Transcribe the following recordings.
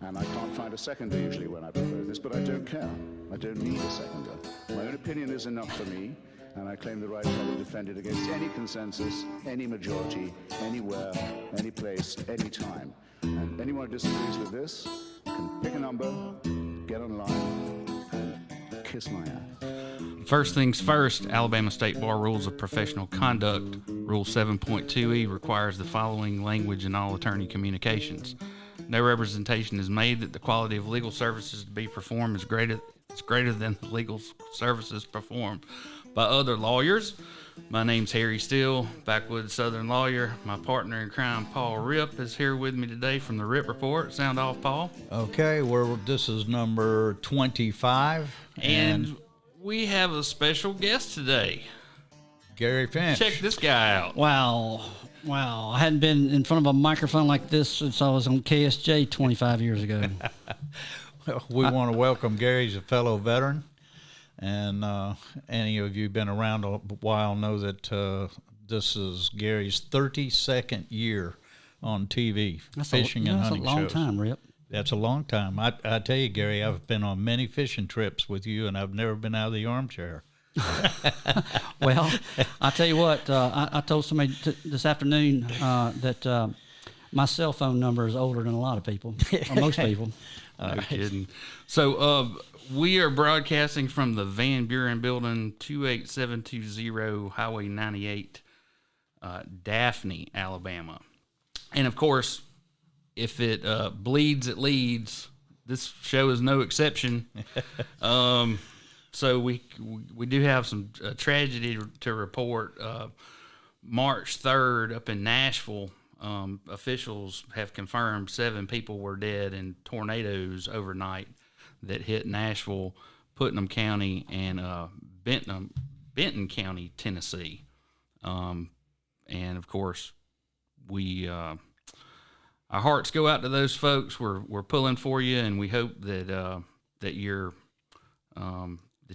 And I can't find a seconder usually when I propose this, but I don't care. I don't need a seconder. My own opinion is enough for me, and I claim the right to have it defended against any consensus, any majority, anywhere, any place, any time. And anyone who disagrees with this can pick a number, get online, and kiss my ass. First things first, Alabama State Bar Rules of Professional Conduct, Rule 7.2e requires the following language in all attorney communications. No representation is made that the quality of legal services to be performed is greater than the legal services performed by other lawyers. My name's Harry Steele, backwoods Southern lawyer. My partner in crime, Paul Ripp, is here with me today from the Ripp Report. Sound off, Paul? Okay, this is number 25. And we have a special guest today. Gary Finch. Check this guy out. Wow. I hadn't been in front of a microphone like this since I was on KSJ 25 years ago. We want to welcome Gary. He's a fellow veteran. And any of you who've been around a while know that this is Gary's 32nd year on TV, fishing and hunting shows. That's a long time, Rip. That's a long time. I tell you, Gary, I've been on many fishing trips with you, and I've never been out of the armchair. Well, I tell you what, I told somebody this afternoon that my cell phone number is older than a lot of people, or most people. No kidding. So we are broadcasting from the Van Buren Building, 28720 Highway 98, Daphne, Alabama. And, of course, if it bleeds, it leads. This show is no exception. So we do have some tragedy to report. March 3rd up in Nashville, officials have confirmed 7 people were dead in tornadoes overnight that hit Nashville, Putnam County, and Benton County, Tennessee. And, of course, our hearts go out to those folks. We're pulling for you, and we hope that that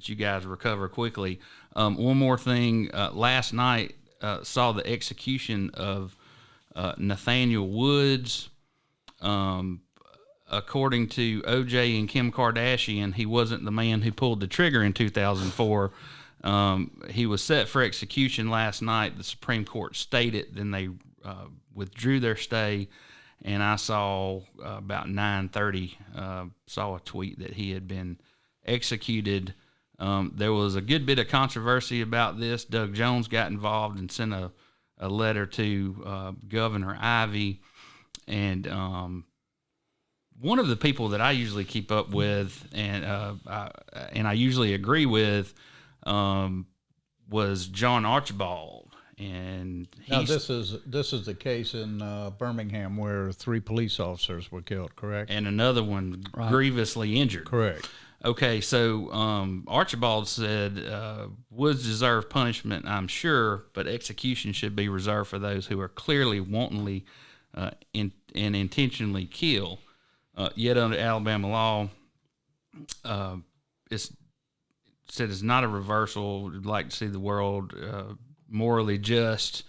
you guys recover quickly. One more thing. Last night saw the execution of Nathaniel Woods. According to OJ and Kim Kardashian, he wasn't the man who pulled the trigger in 2004. He was set for execution last night. The Supreme Court stayed it. Then they withdrew their stay. And I saw about 9:30, saw a tweet that he had been executed. There was a good bit of controversy about this. Doug Jones got involved and sent a letter to Governor Ivey. And one of the people that I usually keep up with and I usually agree with was John Archibald. And now this is the case in Birmingham where 3 police officers were killed, correct? And another one grievously injured. Correct. Okay, so Archibald said Woods deserve punishment, I'm sure, but execution should be reserved for those who are clearly wantonly and intentionally kill. Yet under Alabama law, it's said it's not a reversal. We'd like to see the world morally just,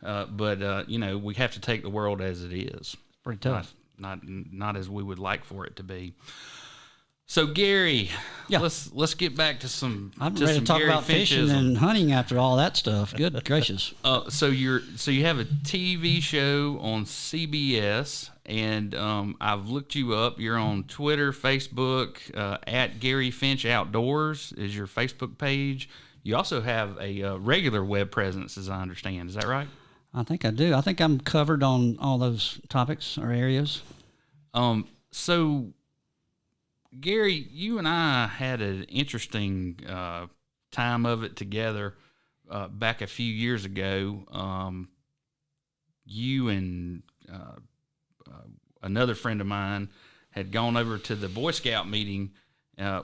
but we have to take the world as it is. Pretty tough. Not as we would like for it to be. So Gary, let's get back to some. I'm ready to talk Gary about fishing and hunting after all that stuff. Good gracious. So you have a TV show on CBS, and I've looked you up. You're on Twitter, Facebook, at Gary Finch Outdoors is your Facebook page. You also have a regular web presence, as I understand. Is that right? I think I do. I think I'm covered on all those topics or areas. So, Gary, you and I had an interesting time of it together back a few years ago. You and another friend of mine had gone over to the Boy Scout meeting.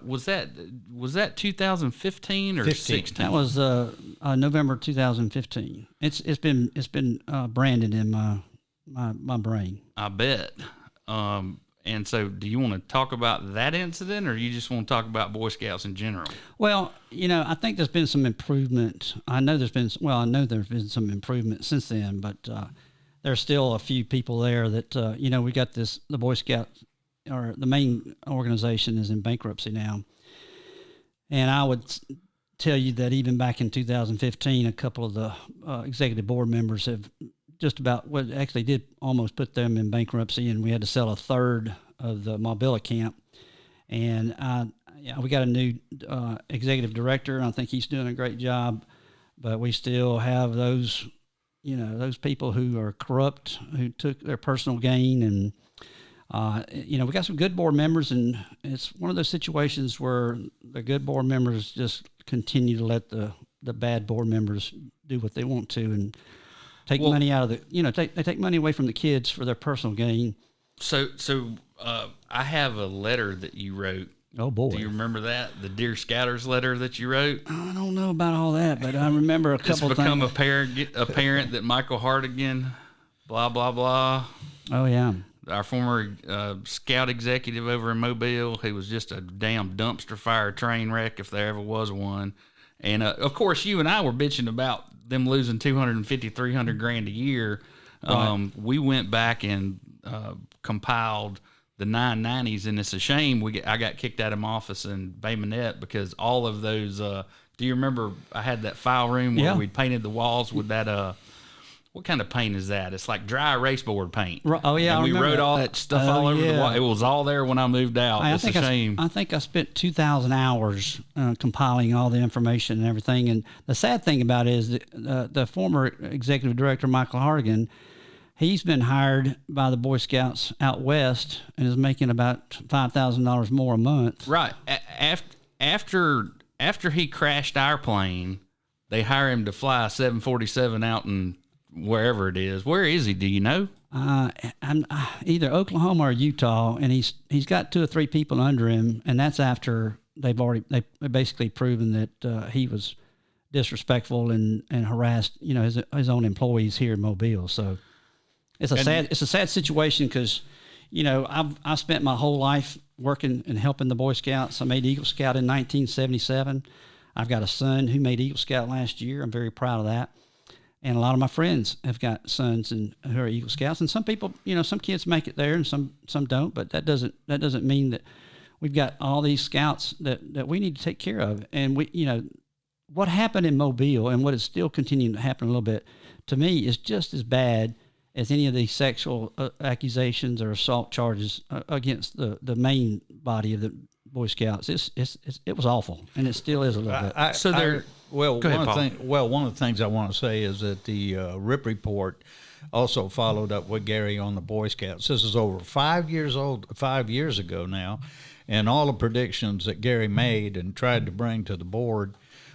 Was that 2015 or 16? That was November 2015. It's been branded in my brain. I bet. And so, do you want to talk about that incident, or you just want to talk about Boy Scouts in general? Well, I think there's been some improvement. I know there's been some improvement since then, but there's still a few people there that we got the Boy Scout or the main organization is in bankruptcy now. And I would tell you that even back in 2015, a couple of the executive board members have just about actually did almost put them in bankruptcy, and we had to sell a third of the Mobilla camp. And we got a new executive director, and I think he's doing a great job. But we still have those, those people who are corrupt, who took their personal gain. And, we got some good board members, and it's one of those situations where the good board members just continue to let the bad board members do what they want to and take money out of they take money away from the kids for their personal gain. So I have a letter that you wrote. Oh boy! Do you remember that? The Dear Scouters letter that you wrote? I don't know about all that, but I remember a couple It's of become things. apparent that Michael Hartigan, blah, blah, blah. Oh, yeah. Our former scout executive over in Mobile, who was just a damn dumpster fire train wreck if there ever was one. And, of course, you and I were bitching about them losing $250,000, $300,000 a year. Right. We went back and compiled the 990s, and it's a shame I got kicked out of my office in Bay Minette because all of those. Do you remember I had that file room where we painted the walls with that? What kind of paint is that? It's like dry erase board paint. Oh yeah, and we wrote all that stuff all over the wall. It was all there when I moved out. It's a shame. I think I spent 2,000 hours compiling all the information and everything. And the sad thing about it is that the former executive director Michael Hartigan. He's been hired by the Boy Scouts out west and is making about $5,000 more a month. Right. After he crashed our plane, they hire him to fly a 747 out in wherever it is. Where is he? Do you know? I'm either Oklahoma or Utah, and he's got 2 or 3 people under him, and that's after they've basically proven that he was disrespectful and harassed his own employees here in Mobile. So. It's a sad situation because, I've spent my whole life working and helping the Boy Scouts. I made Eagle Scout in 1977. I've got a son who made Eagle Scout last year. I'm very proud of that. And a lot of my friends have got sons who are Eagle Scouts. And some people, some kids make it there and some don't. But that doesn't mean that we've got all these scouts that we need to take care of. And what happened in Mobile and what is still continuing to happen a little bit to me is just as bad as any of these sexual accusations or assault charges against the main body of the Boy Scouts. It was awful, and it still is a little bit. One of the things I want to say is that the RIP report also followed up with Gary on the Boy Scouts. This is over 5 years ago now, and all the predictions that Gary made and tried to bring to the board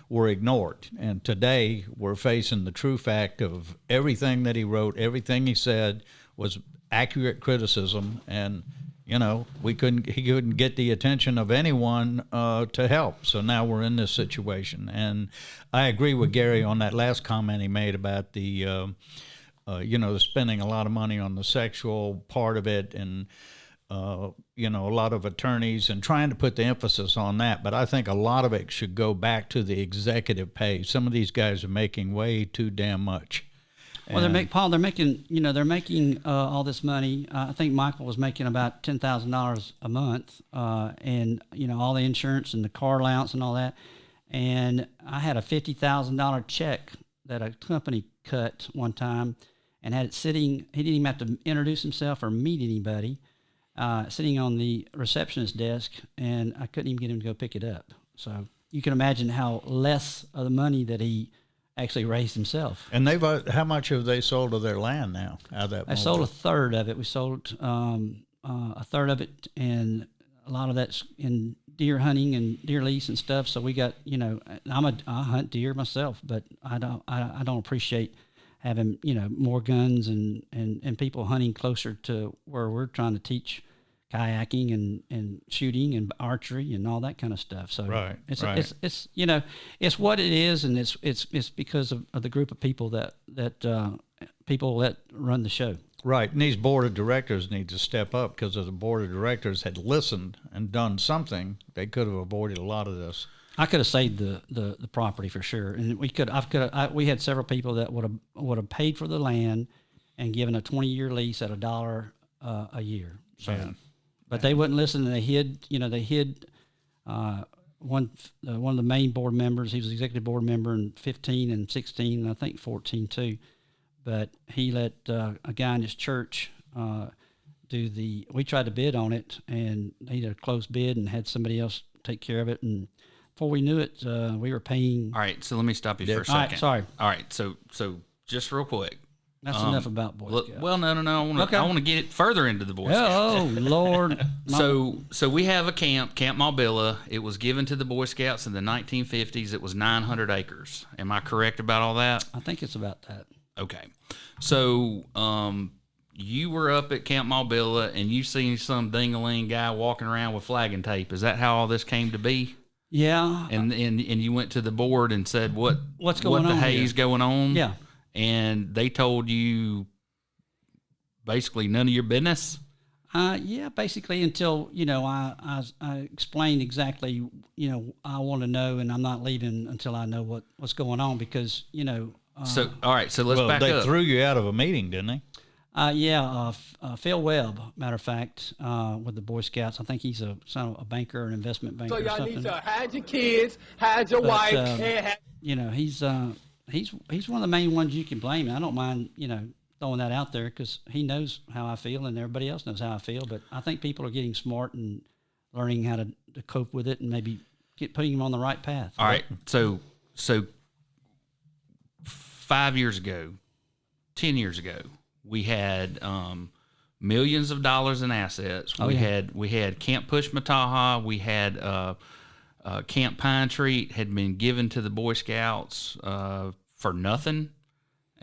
were ignored. And today we're facing the true fact of everything that he wrote, everything he said was accurate criticism. And, he couldn't get the attention of anyone to help. So now we're in this situation. And I agree with Gary on that last comment he made about the spending a lot of money on the sexual part of it and, a lot of attorneys and trying to put the emphasis on that. But I think a lot of it should go back to the executive pay. Some of these guys are making way too damn much. Well, they're making all this money. I think Michael was making about $10,000 a month, and all the insurance and the car allowance and all that. And I had a $50,000 check that a company cut one time, and had it sitting. He didn't even have to introduce himself or meet anybody. Sitting on the receptionist desk, and I couldn't even get him to go pick it up. So you can imagine how less of the money that he actually raised himself. And how much have they sold of their land now out of that? I sold a third of it. We sold a third of it, and a lot of that's in deer hunting and deer lease and stuff. So we got, I hunt deer myself, but I don't appreciate having more guns and people hunting closer to where we're trying to teach kayaking and shooting and archery and all that kind of stuff. So it's what it is, and it's because of the group of people that people that run the show. Right, and these board of directors need to step up, because if the board of directors had listened and done something, they could have avoided a lot of this. I could have saved the property for sure, and we had several people that would have paid for the land and given a 20-year lease at $1 a year. So. Man, But they wouldn't listen. And they hid. They hid one of the main board members. He was executive board member in 15 and 16, and I think 14 too. But he let a guy in his church we tried to bid on it, and he did a closed bid and had somebody else take care of it. And before we knew it, we were paying. All right, so let me stop you for a second. All right, sorry. All right, so just real quick. That's enough about Boy Scouts. Well, no. I want to get it further into the Boy Scouts. Oh, Lord. So we have a camp, Camp Malbilla. It was given to the Boy Scouts in the 1950s. It was 900 acres. Am I correct about all that? I think it's about that. Okay. So you were up at Camp Malbilla, and you seen some ding-a-ling guy walking around with flagging tape. Is that how all this came to be? Yeah. And you went to the board and said, what's going on the hay's here? going on? Yeah. And they told you basically none of your business? Yeah, basically until, I explained exactly, I want to know, and I'm not leaving until I know what's going on because, So, all right, so let's back they up. threw you out of a meeting, didn't they? Phil Webb, matter of fact, with the Boy Scouts. I think he's a banker, an investment banker. So or y'all something. need to hide your kids, hide your wife, and he's one of the main ones you can blame. I don't mind, throwing that out there because he knows how I feel and everybody else knows how I feel. But I think people are getting smart and learning how to cope with it and maybe putting them on the right path. All right, so 5 years ago, 10 years ago, we had millions of dollars in assets. We had Camp Push Mataha. We had Camp Pine Tree had been given to the Boy Scouts for nothing.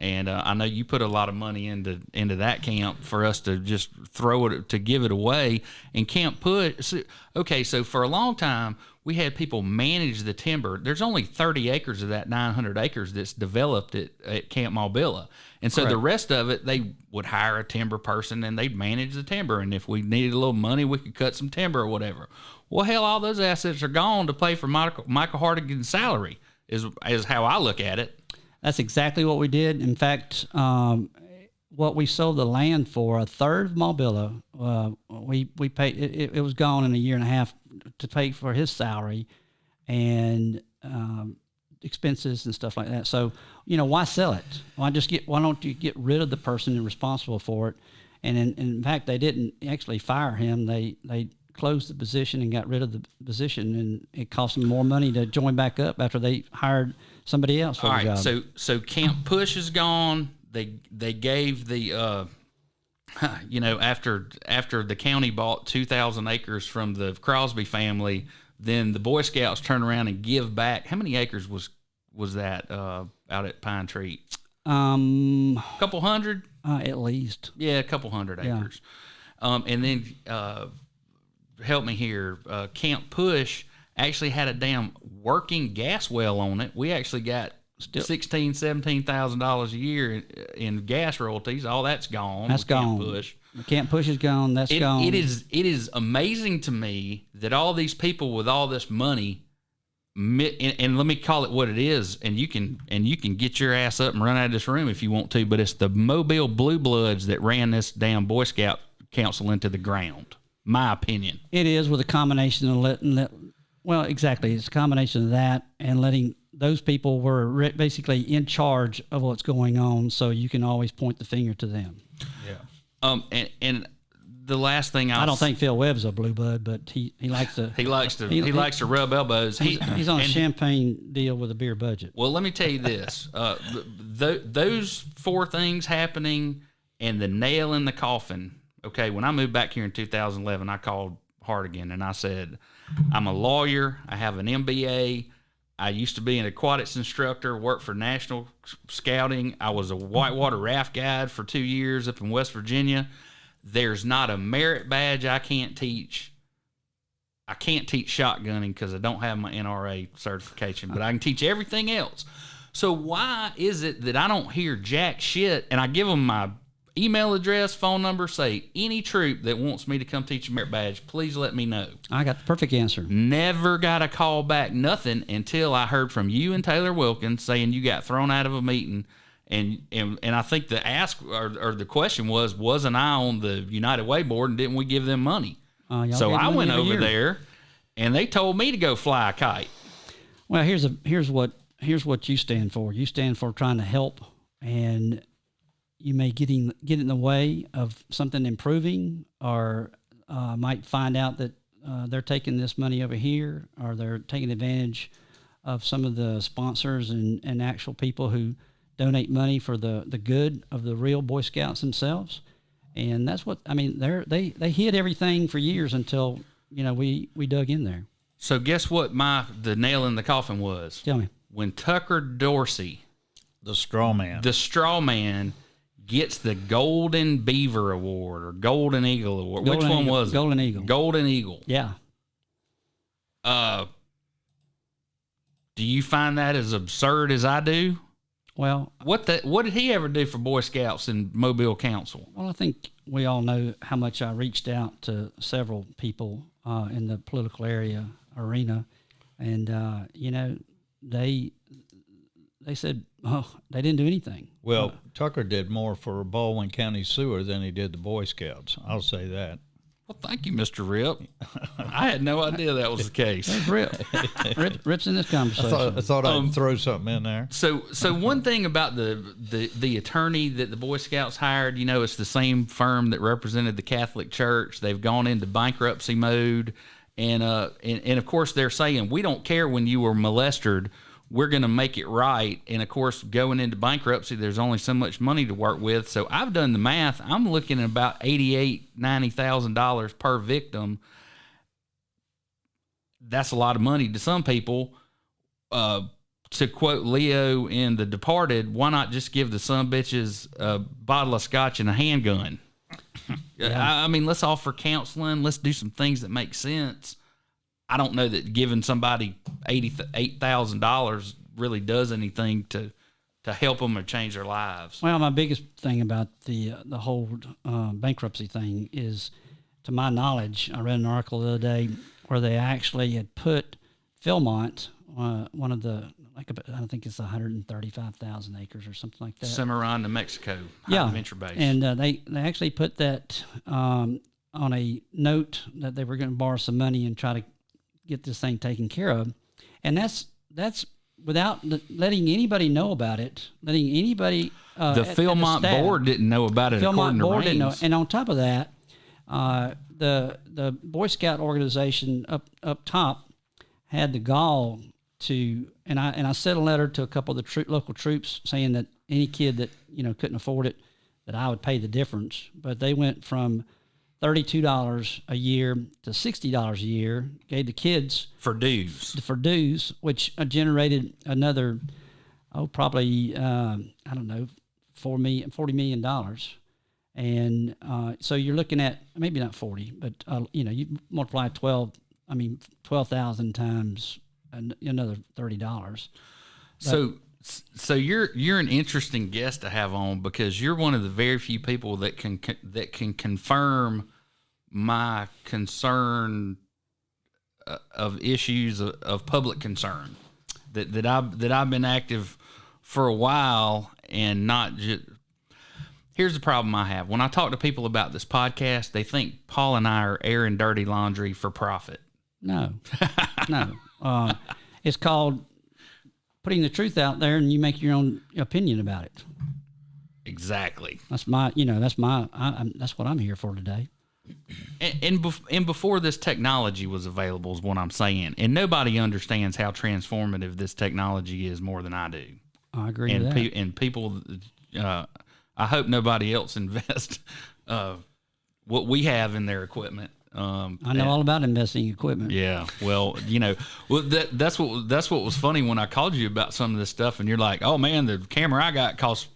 And I know you put a lot of money into that camp for us to just to give it away. And Camp Push, okay, so for a long time, we had people manage the timber. There's only 30 acres of that 900 acres that's developed at Camp Malbilla. And so the rest of it, they would hire a timber person and they'd manage the timber. And if we needed a little money, we could cut some timber or whatever. Well, hell, all those assets are gone to pay for Michael Hartigan's salary is how I look at it. That's exactly what we did. In fact, what we sold the land for, a third of Malbilla, we paid. It was gone in a year and a half to pay for his salary and expenses and stuff like that. So, why sell it? Why don't you get rid of the person responsible for it? And in fact, they didn't actually fire him. They closed the position and got rid of the position, and it cost them more money to join back up after they hired somebody else for the job. So Camp Push is gone. They gave the after the county bought 2,000 acres from the Crosby family, then the Boy Scouts turn around and give back. How many acres was that out at Pine Tree? A couple hundred, at least. Yeah, a couple hundred acres. And then help me here. Camp Push actually had a damn working gas well on it. We actually got $16,000-$17,000 a year in gas royalties. All that's gone. That's gone. Camp Push. Camp Push is gone. That's gone. It is amazing to me that all these people with all this money, and let me call it what it is, and you can get your ass up and run out of this room if you want to, but it's the Mobile Blue Bloods that ran this damn Boy Scout Council into the ground. My opinion. It is, with a combination of well, exactly. It's a combination of that and letting those people were basically in charge of what's going on, so you can always point the finger to them. Yeah. And the last thing I don't think Phil Webb's a blue bud, but he likes to he likes to rub elbows. He's on a champagne deal with a beer budget. Well, let me tell you this: those four things happening and the nail in the coffin. Okay, when I moved back here in 2011, I called Hartigan and I said, I'm a lawyer. I have an MBA. I used to be an aquatics instructor, worked for National Scouting. I was a whitewater raft guide for 2 years up in West Virginia. There's not a merit badge I can't teach. I can't teach shotgunning because I don't have my NRA certification, but I can teach everything else. So why is it that I don't hear jack shit? And I give them my email address, phone number, say, any troop that wants me to come teach a merit badge, please let me know. I got the perfect answer. Never got a call back, nothing, until I heard from you and Taylor Wilkins saying you got thrown out of a meeting. And I think the ask or the question wasn't I on the United Way board and didn't we give them money? Y'all So get I money went every over year. there, and they told me to go fly a kite. Well, here's what you stand for. You stand for trying to help, and you may get in the way of something improving, or might find out that they're taking this money over here, or they're taking advantage of some of the sponsors and actual people who donate money for the good of the real Boy Scouts themselves. And that's what I mean. They hid everything for years until we dug in there. So guess what the nail in the coffin was? Tell me. When Tucker Dorsey, The straw man. the straw man, gets the Golden Beaver Award or Golden Eagle Award. Which Golden one Eagle. was it? Golden Eagle. Golden Eagle. Yeah. Do you find that as absurd as I do? Well, What did he ever do for Boy Scouts and Mobile Council? I think we all know how much I reached out to several people in the political arena, and they said, they didn't do anything. Well, Tucker did more for Baldwin County Sewer than he did the Boy Scouts. I'll say that. Well, thank you, Mr. Rip. I had no idea that was the case. Rip's in this conversation. I thought I'd throw something in there. So one thing about the attorney that the Boy Scouts hired, it's the same firm that represented the Catholic Church. They've gone into bankruptcy mode, and of course they're saying we don't care when you were molested. We're going to make it right. And of course, going into bankruptcy, there's only so much money to work with. So I've done the math. I'm looking at about $90,000 per victim. That's a lot of money to some people. To quote Leo in The Departed, why not just give the sumbitches a bottle of scotch and a handgun? Yeah. I mean, let's offer counseling. Let's do some things that make sense. I don't know that giving somebody $88,000 really does anything to help them or change their lives. Well, my biggest thing about the whole bankruptcy thing is, to my knowledge, I read an article the other day where they actually had put Philmont, one of the, I think it's 135,000 acres or something like that. Cimarron, New Mexico, high venture base. And they actually put that on a note that they were going to borrow some money and try to get this thing taken care of. And that's without letting anybody know about it, letting anybody the Philmont board didn't know about it. Philmont board didn't know. Raines. And on top of that, the Boy Scout organization up top had the gall to, and I sent a letter to a couple of the local troops saying that any kid that couldn't afford it, that I would pay the difference. But they went from $32 a year to $60 a year, gave the kids for dues, which generated another, probably, I don't know, $40 million. And so you're looking at maybe not 40, but, you multiply 12,000 times another $30. So you're an interesting guest to have on, because you're one of the very few people that can confirm my concern of issues of public concern that I've been active for a while, and not just. Here's the problem I have. When I talk to people about this podcast, they think Paul and I are airing dirty laundry for profit. No. It's called putting the truth out there, and you make your own opinion about it. Exactly. That's my, that's what I'm here for today. And before this technology was available is what I'm saying. And nobody understands how transformative this technology is more than I do. I agree with that. And people, I hope nobody else invests what we have in their equipment. I know all about investing equipment. Yeah, well, that's what was funny when I called you about some of this stuff, and you're like, "Oh man, the camera I got cost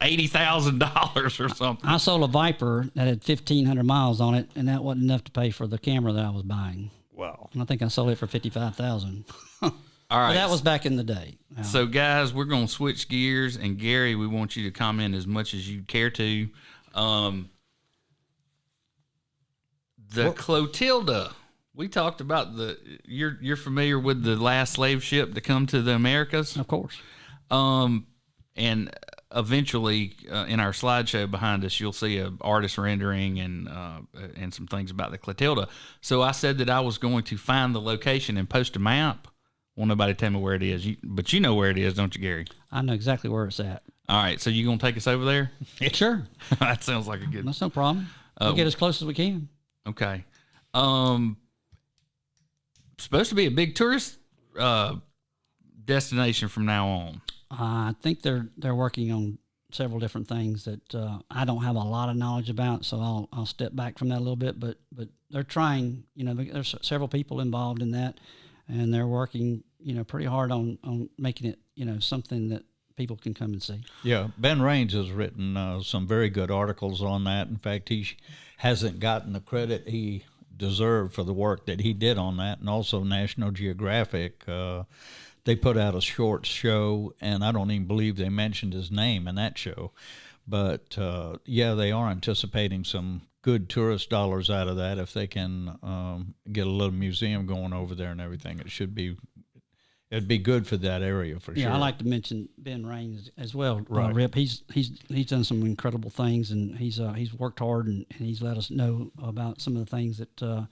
$80,000 or something." I sold a Viper that had 1,500 miles on it, and that wasn't enough to pay for the camera that I was buying. Wow! And I think I sold it for $55,000. All right, but that was back in the day. So, guys, we're gonna switch gears, and Gary, we want you to comment as much as you care to. The Clotilda. We talked about you're familiar with the last slave ship to come to the Americas? Of course. And eventually in our slideshow behind us, you'll see a artist rendering and some things about the Clotilda. So I said that I was going to find the location and post a map. Won't nobody tell me where it is, but you know where it is, don't you, Gary? I know exactly where it's at. All right, so you gonna take us over there? Sure. That sounds like a good. That's no problem. We'll get as close as we can. Okay. Supposed to be a big tourist destination from now on. I think they're working on several different things that I don't have a lot of knowledge about, so I'll step back from that a little bit. But they're trying. There's several people involved in that, and they're working pretty hard on making it something that people can come and see. Yeah, Ben Raines has written some very good articles on that. In fact, he hasn't gotten the credit he deserved for the work that he did on that, and also National Geographic. They put out a short show, and I don't even believe they mentioned his name in that show. But, they are anticipating some good tourist dollars out of that if they can get a little museum going over there and everything. It'd be good for that area for sure. Yeah, I like to mention Ben Raines as well. Right. Rip, he's done some incredible things, and he's worked hard, and he's let us know about some of the things that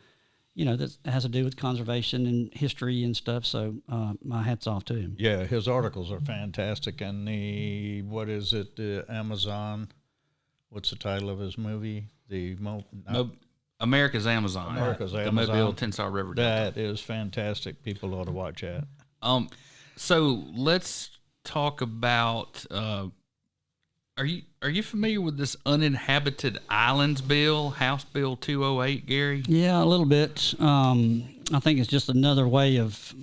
that has to do with conservation and history and stuff. So my hat's off to him. Yeah, his articles are fantastic. And the Amazon, what's the title of his movie? America's Amazon. America's the Amazon. Mobile Tensile River Delta. That is fantastic. People ought to watch that. So let's talk about. Are you familiar with this uninhabited islands bill, House Bill 208, Gary? Yeah, a little bit. I think it's just another way of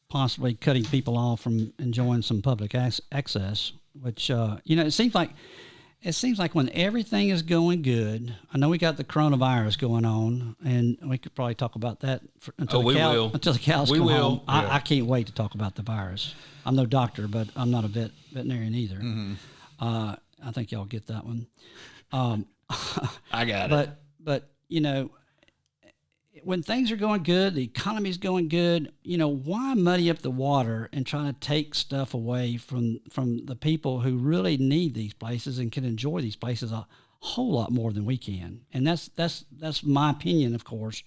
possibly cutting people off from enjoying some public access. Which it seems like when everything is going good. I know we got the coronavirus going on, and we could probably talk about that until the cows come home. I can't wait to talk about the virus. I'm no doctor, but I'm not a veterinarian either. Mm-hmm. I think y'all get that one. I got it. But when things are going good, the economy's going good, why muddy up the water and try to take stuff away from the people who really need these places and can enjoy these places a whole lot more than we can? And that's my opinion, of course.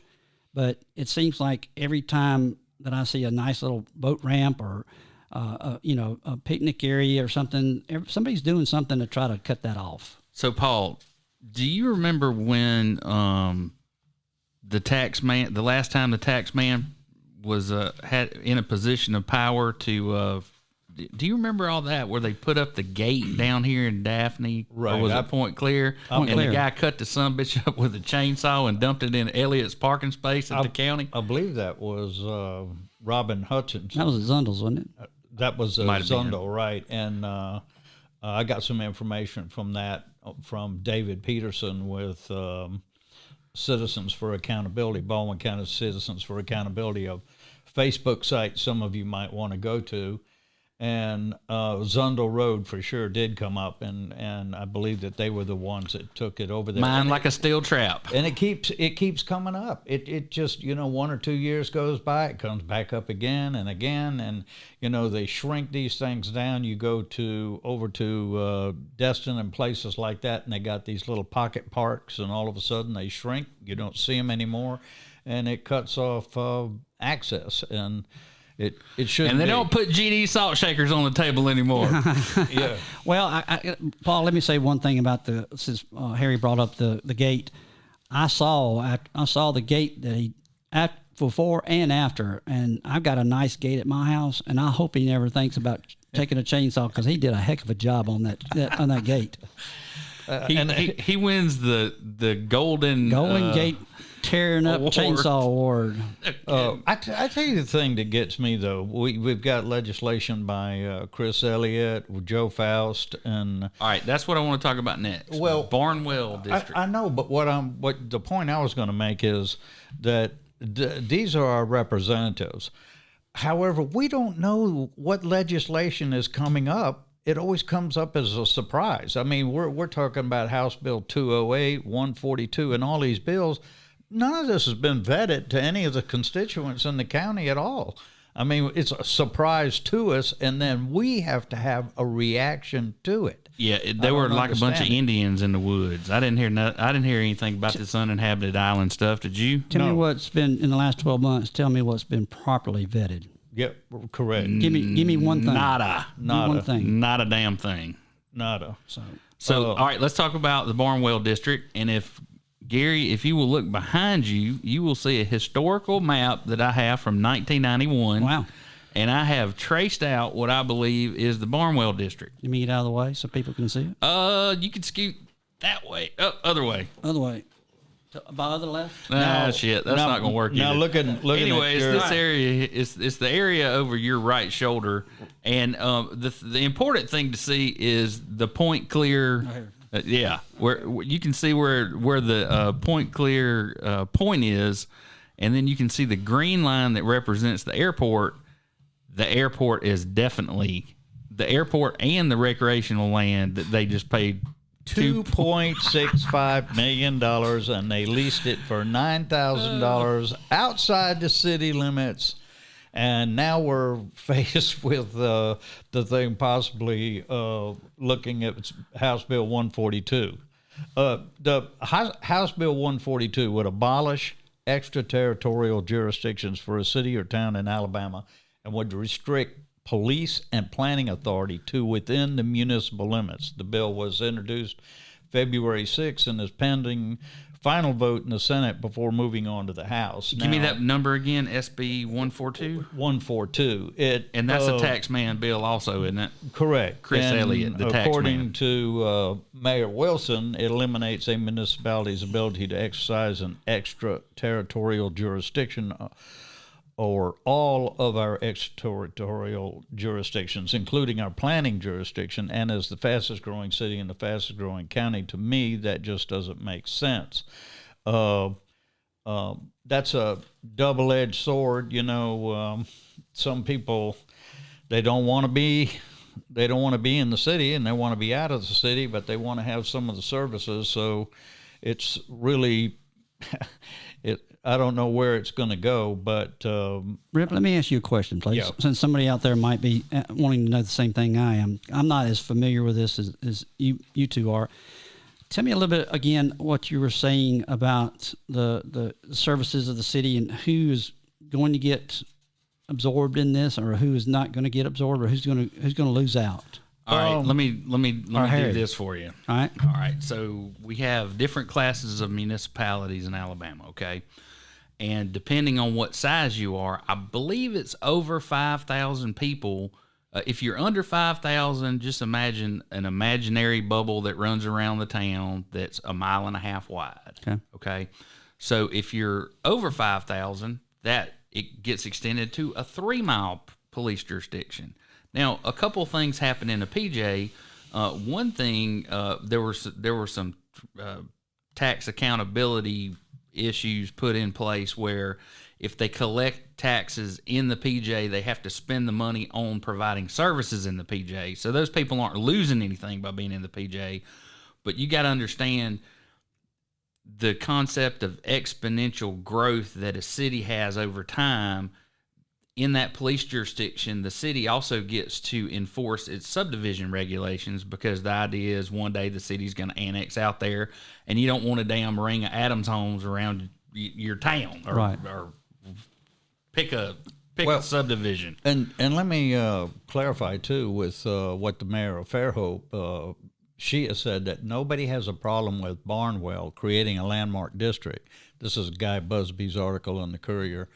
But it seems like every time that I see a nice little boat ramp or a picnic area or something, somebody's doing something to try to cut that off. So, Paul, do you remember when the last time the tax man was had in a position of power to? Do you remember all that where they put up the gate down here in Daphne? Right. Or was it Point Clear? The guy cut the sumbitch up with a chainsaw and dumped it in Elliott's parking space at the county? I believe that was Robin Hutchins. That was at Zundels, wasn't it? That was Zundel, right? And I got some information from David Peterson with Citizens for Accountability, Baldwin County Citizens for Accountability, a Facebook site some of you might want to go to. And Zundel Road for sure did come up, and I believe that they were the ones that took it over there. Mine like a steel trap. And it keeps coming up. It just 1 or 2 years goes by, it comes back up again, and they shrink these things down. You go over to Destin and places like that, and they got these little pocket parks, and all of a sudden they shrink. You don't see them anymore, and it cuts off access. And it should. And they don't put GD salt shakers on the table anymore. Yeah. Well, Paul, let me say one thing about since Harry brought up the gate. I saw the gate that he before and after, and I've got a nice gate at my house, and I hope he never thinks about taking a chainsaw because he did a heck of a job on that gate. He wins the golden gate tearing up award. Chainsaw Award. I tell you the thing that gets me though. We've got legislation by Chris Elliott, Joe Faust, and all right, that's what I want to talk about next. Well, Barnwell District. I know, but what the point I was going to make is that these are our representatives. However, we don't know what legislation is coming up. It always comes up as a surprise. I mean, we're talking about House Bill 208, 142, and all these bills. None of this has been vetted to any of the constituents in the county at all. I mean, it's a surprise to us, and then we have to have a reaction to it. Yeah, I they were don't like a bunch of understand it. Indians in the woods. I didn't hear anything about this uninhabited island stuff. Did you? Tell me No. what's been in the last 12 months. Tell me what's been properly vetted. Yep, correct. Give me one thing. Nada. Give me one thing. Not a damn thing. Nada. So, all right, let's talk about the Barnwell District. And if Gary, if you will look behind you, you will see a historical map that I have from 1991. Wow. And I have traced out what I believe is the Barnwell District. Let me get out of the way so people can see it. You can scoot that way, other way. Other way. By other left? Shit, that's now- not going to work. now either. looking Anyways, at your, this area it's the area over your right shoulder, and the important thing to see is the point clear. Yeah, where you can see where the point clear point is, and then you can see the green line that represents the airport. The airport is definitely the airport and the recreational land that they just paid $2.65 million, and they leased it for $9,000 outside the city limits. And now we're faced with the thing possibly looking at House Bill 142. The House Bill 142 would abolish extraterritorial jurisdictions for a city or town in Alabama and would restrict police and planning authority to within the municipal limits. The bill was introduced February 6th and is pending final vote in the Senate before moving on to the House. Give me that number again, SB 142. 142. And that's a tax man bill also, isn't it? Correct. Chris And Elliott, the tax according man. to Mayor Wilson, it eliminates a municipality's ability to exercise an extraterritorial jurisdiction or all of our extraterritorial jurisdictions, including our planning jurisdiction, and as the fastest growing city and the fastest growing county, to me, that just doesn't make sense. That's a double-edged sword. You know, some people, they don't want to be in the city and they want to be out of the city, but they want to have some of the services. So it's really, I don't know where it's going to go, but Rip, let me ask you a question, please. Yeah. Since somebody out there might be wanting to know the same thing I am, I'm not as familiar with this as you two are. Tell me a little bit again what you were saying about the services of the city and who is going to get absorbed in this, or who is not going to get absorbed, or who's going to lose out. All right, let me do Harry. this for you. All right. All right. So we have different classes of municipalities in Alabama, okay? And depending on what size you are, I believe it's over 5,000 people. If you're under 5,000, just imagine an imaginary bubble that runs around the town that's 1.5 miles wide. Okay. Okay. So if you're over 5,000, that it gets extended to a 3-mile police jurisdiction. Now, a couple things happen in a PJ. One thing, there were some tax accountability issues put in place where if they collect taxes in the PJ, they have to spend the money on providing services in the PJ. So those people aren't losing anything by being in the PJ. But you got to understand the concept of exponential growth that a city has over time. In that police jurisdiction, the city also gets to enforce its subdivision regulations, because the idea is one day the city's going to annex out there, and you don't want a damn ring of Adams homes around your town, or, Right. or pick a subdivision. And let me clarify too with what the mayor of Fairhope, she has said that nobody has a problem with Barnwell creating a landmark district. This is Guy Busby's article in the Courier.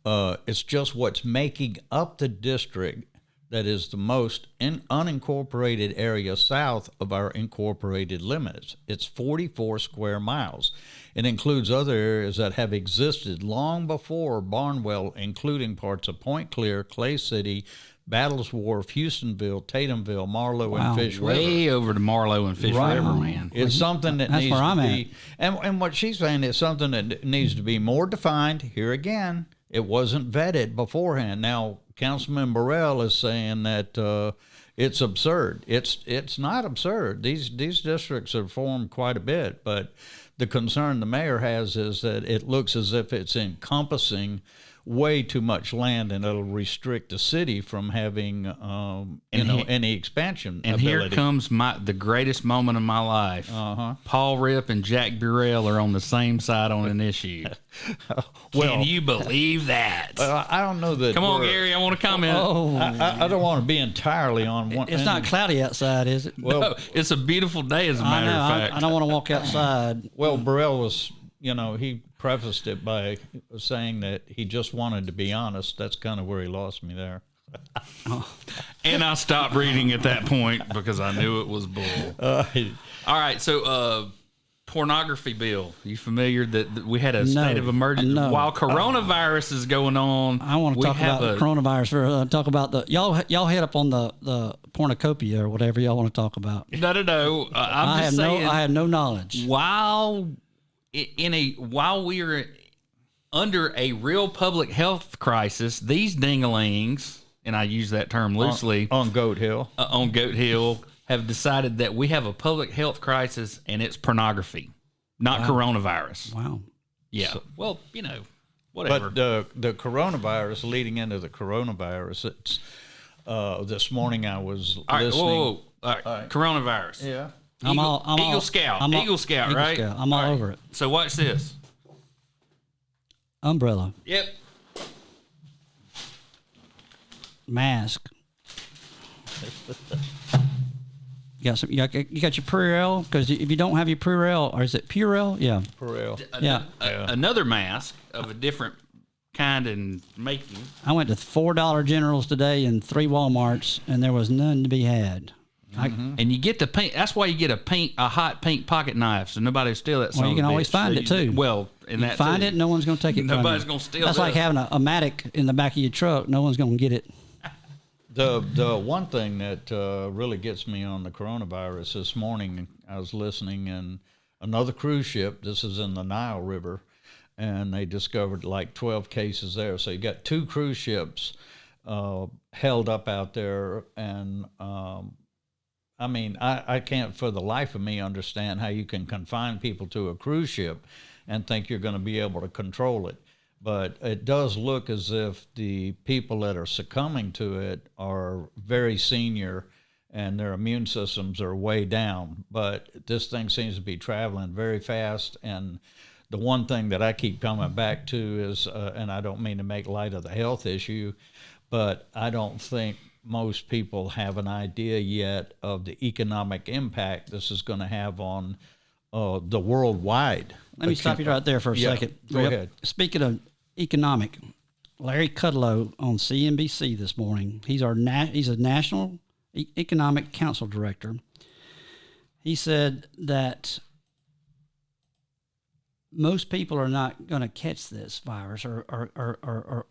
It's just what's making up the district that is the most unincorporated area south of our incorporated limits. It's 44 square miles. It includes other areas that have existed long before Barnwell, including parts of Point Clear, Clay City, Battles Wharf, Houstonville, Tatumville, Marlow, Wow. and Fish River. Way over to Marlow and Fish Right. River, man. It's something that That's needs where to I'm be, and what she's saying is something that needs to be more defined. Here again, it wasn't vetted beforehand. Now, Councilman Burrell is saying that it's absurd. It's not absurd. These districts have formed quite a bit, but the concern the mayor has is that it looks as if it's encompassing way too much land, and it'll restrict the city from having any expansion And ability. here comes the greatest moment of my life. Paul Ripp and Jack Burrell are on the same side on an issue. Can you believe that? I don't know that. Come on, Gary, I want to comment. I don't want to be entirely on one. It's not cloudy outside, is it? Well, No, it's a beautiful day, as a matter of fact. I don't want to walk outside. well, Burrell was, he prefaced it by saying that he just wanted to be honest. That's kind of where he lost me there. And I stopped reading at that point because I knew it was bull. All right, so pornography bill. You familiar that we had a state of emergency no. while coronavirus is going on? I want to talk about the coronavirus. Talk about y'all head up on the pornocopia or whatever y'all want to talk about. No. I'm just saying. I have no knowledge. While we are under a real public health crisis, these dingalings, and I use that term loosely, On Goat Hill. on Goat Hill, have decided that we have a public health crisis and it's pornography, not coronavirus. Wow. Yeah. Well, whatever. But the coronavirus, leading into the coronavirus, it's this morning I was All right, listening. whoa. All right. Coronavirus. Yeah. Eagle Scout, right? Scout. I'm all over it. So watch this. Umbrella, Yep. mask. You got your Purell, because if you don't have your Purell, or is it Purell? Yeah. Pharrell. Yeah. Another mask of a different kind and making. I went to $4 Generals today and 3 Walmarts, and there was none to be had. And you get the pink. That's why you get a hot pink pocket knife, so nobody will steal that. Well, you can always find it too. Well, and You that find too. it, no one's going to take it from you. Nobody's gonna steal That's like this. having a Matic in the back of your truck. No one's going to get it. The one thing that really gets me on the coronavirus, this morning I was listening, and another cruise ship, this is in the Nile River, and they discovered like 12 cases there. So you got 2 cruise ships held up out there, and I can't for the life of me understand how you can confine people to a cruise ship and think you're going to be able to control it. But it does look as if the people that are succumbing to it are very senior and their immune systems are way down. But this thing seems to be traveling very fast. And the one thing that I keep coming back to is, and I don't mean to make light of the health issue, but I don't think most people have an idea yet of the economic impact this is going to have on the worldwide. Let me stop you right there for a second. Go ahead. Speaking of economic, Larry Kudlow on CNBC this morning. He's a National Economic Council director. He said that most people are not going to catch this virus or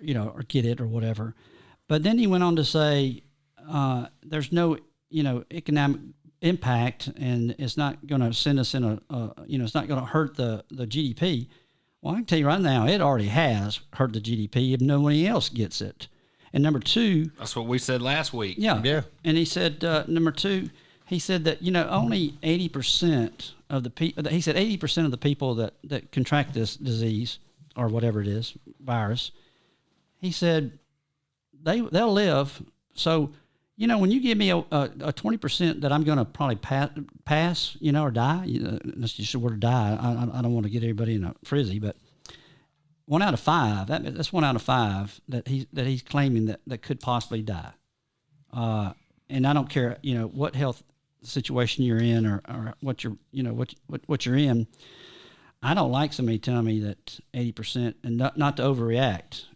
get it or whatever. But then he went on to say there's no economic impact, and it's not going to send us in it's not going to hurt the GDP. Well, I can tell you right now, it already has hurt the GDP if nobody else gets it. And number 2, That's what we said last week. Yeah. And he said number 2, he said that only 80% of the people. He said 80% of the people that contract this disease or whatever it is, virus. He said they'll live. So when you give me a 20% that I'm going to probably pass, or die, let's just the word die. I don't want to get everybody in a frizzy, but 1 out of 5. That's 1 out of 5 that he's claiming that could possibly die. And I don't care, what health situation you're in or what you're, what you're in. I don't like somebody telling me that 80% and not to overreact.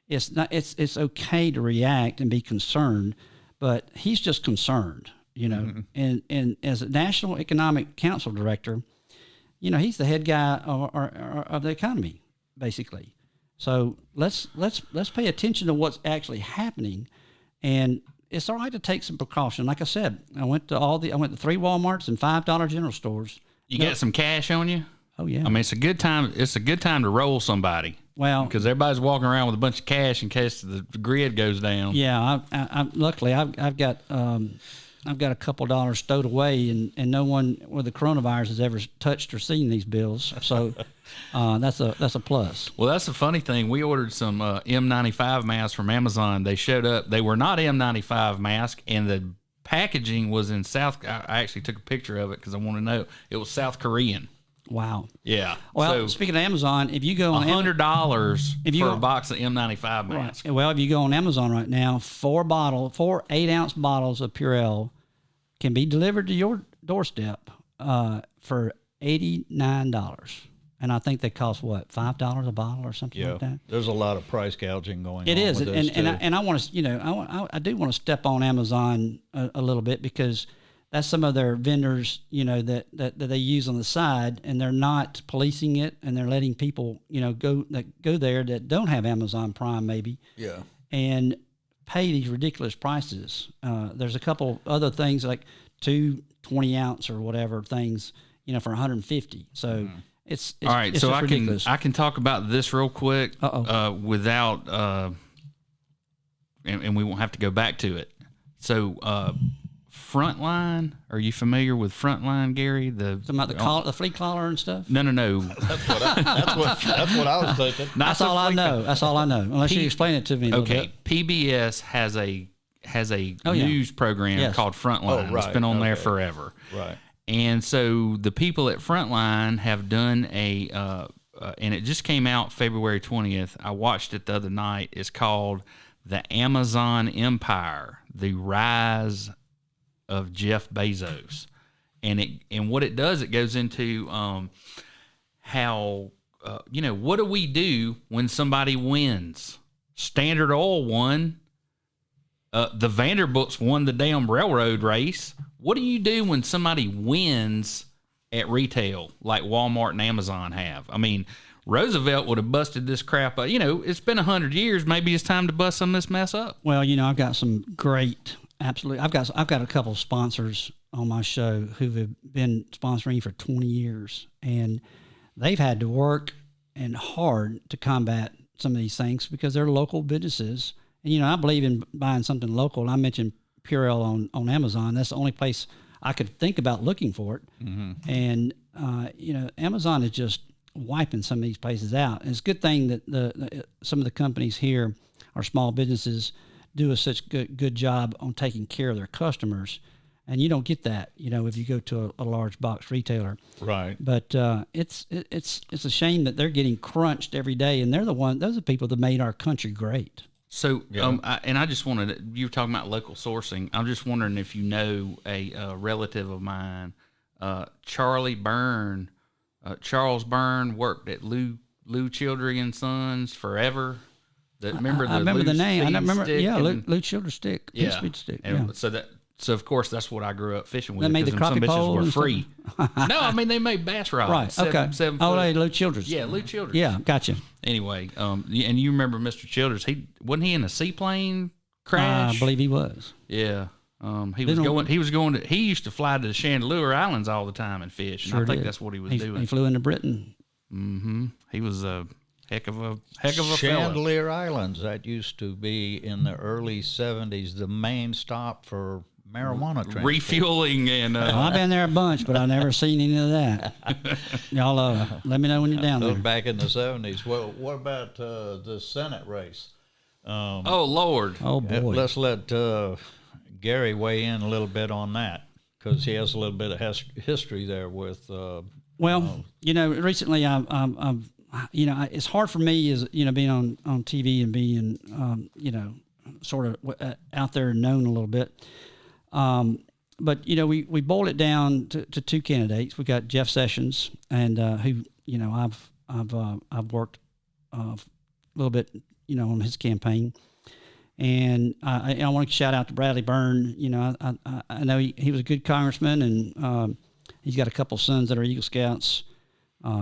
It's not. It's okay to react and be concerned, but he's just concerned, Mm-hmm. And as a National Economic Council director, he's the head guy of the economy, basically. So let's pay attention to what's actually happening, and it's all right to take some precaution. Like I said, I went to 3 Walmarts and $5 general stores. You got some cash on you? Oh yeah. I mean, it's a good time. It's a good time to roll somebody. Well, because everybody's walking around with a bunch of cash in case the grid goes down. Yeah, I luckily I've got I've got a couple dollars stowed away, and no one with the coronavirus has ever touched or seen these bills. So that's a plus. Well, that's the funny thing. We ordered some M95 masks from Amazon. They showed up. They were not M95 masks, and the packaging was in South. I actually took a picture of it because I want to know. It was South Korean. Wow. Yeah. Well, so, speaking of Amazon, if you go on $100 for a box of M95 masks. Right. Well, if you go on Amazon right now, 4 8-ounce bottles of Purell can be delivered to your doorstep for $89. And I think they cost what, $5 a bottle or something like that. There's a lot of price gouging going on. It is, with this and I want to, I do want to step on Amazon a little bit, because that's some of their vendors, that they use on the side, and they're not policing it, and they're letting people, go there that don't have Amazon Prime maybe, and pay these ridiculous prices. There's a couple other things like 2 20-ounce or whatever things, for $150. So it's all right. It's so ridiculous. I can talk about this real quick without, and we won't have to go back to it. So. Frontline, are you familiar with Frontline, Gary? Talking about the flea collar and stuff? No. That's what I was thinking. That's all I know. That's all I know. Unless you explain it to me a little bit. PBS has a news program called Frontline. It's been on there forever. Right. And so the people at Frontline have done and it just came out February 20th. I watched it the other night. It's called The Amazon Empire: The Rise of Jeff Bezos. And what it does, it goes into how what do we do when somebody wins? Standard Oil won. The Vanderbilts won the damn railroad race. What do you do when somebody wins at retail like Walmart and Amazon have? I mean, Roosevelt would have busted this crap up. It's been 100 years. Maybe it's time to bust some of this mess up. Well, I've got some great. Absolutely. I've got a couple of sponsors on my show who have been sponsoring for 20 years, and they've had to work and hard to combat some of these things because they're local businesses. And, I believe in buying something local. And I mentioned Purell on Amazon. That's the only place I could think about looking for it. Mm-hmm. And, Amazon is just wiping some of these places out. And it's a good thing that some of the companies here are small businesses do such good job on taking care of their customers, and you don't get that, if you go to a large box retailer. Right. But it's a shame that they're getting crunched every day, and those are the people that made our country great. So, I just wanted, you were talking about local sourcing. I'm just wondering if you know a relative of mine, Charles Byrne worked at Lou Childry and Sons forever. I remember the name. I remember. Yeah, Lou Childers stick. Yeah, speed stick. And so of course that's what I grew up fishing with. They made the crappie pole. Were free. No, I mean they made bass rods. Right. Okay. 7 foot. Lou Childers. Yeah, Lou Childers. Yeah, gotcha. Anyway, and you remember Mr. Childers? He wasn't he in a seaplane crash? I believe he was. Yeah. He used to fly to the Chandeleur Islands all the time and fish. And Sure I think did. that's what he was doing. He flew into Britain. Mm-hmm. He was a heck of a Chandelier Islands, that used to be in the early 70s the main stop for marijuana transport. Refueling and I've been there a bunch, but I've never seen any of that. Y'all let me know when you're down there. Back in the 70s. Well, what about the Senate race? oh Lord. Oh boy. Let's let Gary weigh in a little bit on that, because he has a little bit of history there with recently I've it's hard for me as being on TV and being sort of out there and known a little bit. But we boiled it down to 2 candidates. We got Jeff Sessions, and who I've worked a little bit on his campaign, and I want to shout out to Bradley Byrne. I know he was a good congressman, and he's got a couple sons that are Eagle Scouts.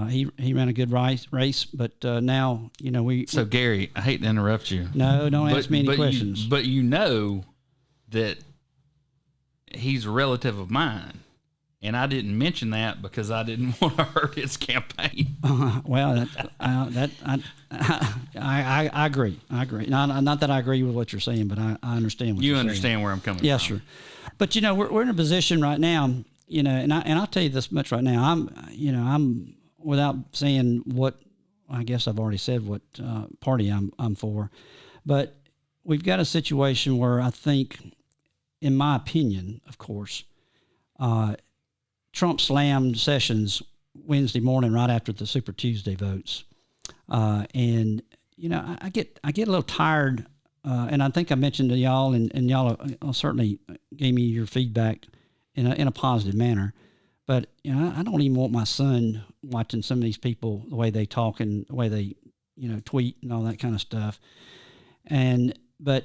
He ran a good race, but now we. So Gary, I hate to interrupt you. No, don't ask me any questions. But that he's a relative of mine, And I didn't mention that because I didn't want to hurt his campaign. Well, I agree. I agree. Not that I agree with what you're saying, but I understand what You you're understand saying. where I'm coming Yes, from. sir. But we're in a position right now, and I'll tell you this much right now. I'm without saying what, I guess I've already said what party I'm for, but we've got a situation where I think, in my opinion, of course, Trump slammed Sessions Wednesday morning right after the Super Tuesday votes, and I get a little tired, and I think I mentioned to y'all, and y'all certainly gave me your feedback in a positive manner. But I don't even want my son watching some of these people, the way they talk and the way they tweet and all that kind of stuff. But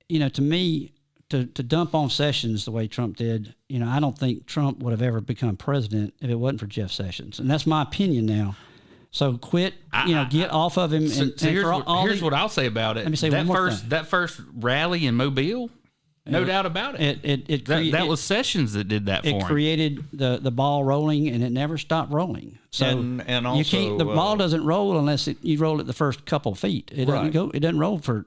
to me, to dump on Sessions the way Trump did, I don't think Trump would have ever become president if it wasn't for Jeff Sessions, and that's my opinion now. So quit, get off of him. So here's what I'll say about it. Let me say one more thing. That first rally in Mobile, no doubt about it. That was Sessions that did that for him. It created the ball rolling, and it never stopped rolling. So and also, you can't. The ball doesn't roll unless you roll it the first couple feet. It doesn't go. It doesn't roll for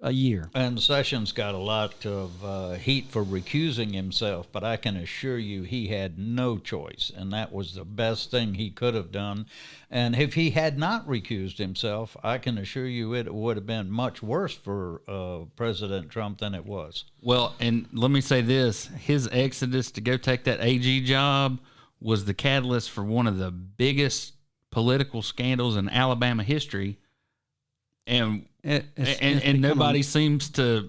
a year. And Sessions got a lot of heat for recusing himself, but I can assure you he had no choice, and that was the best thing he could have done. And if he had not recused himself, I can assure you it would have been much worse for President Trump than it was. Well, and let me say this. His exodus to go take that AG job was the catalyst for one of the biggest political scandals in Alabama history. And nobody seems to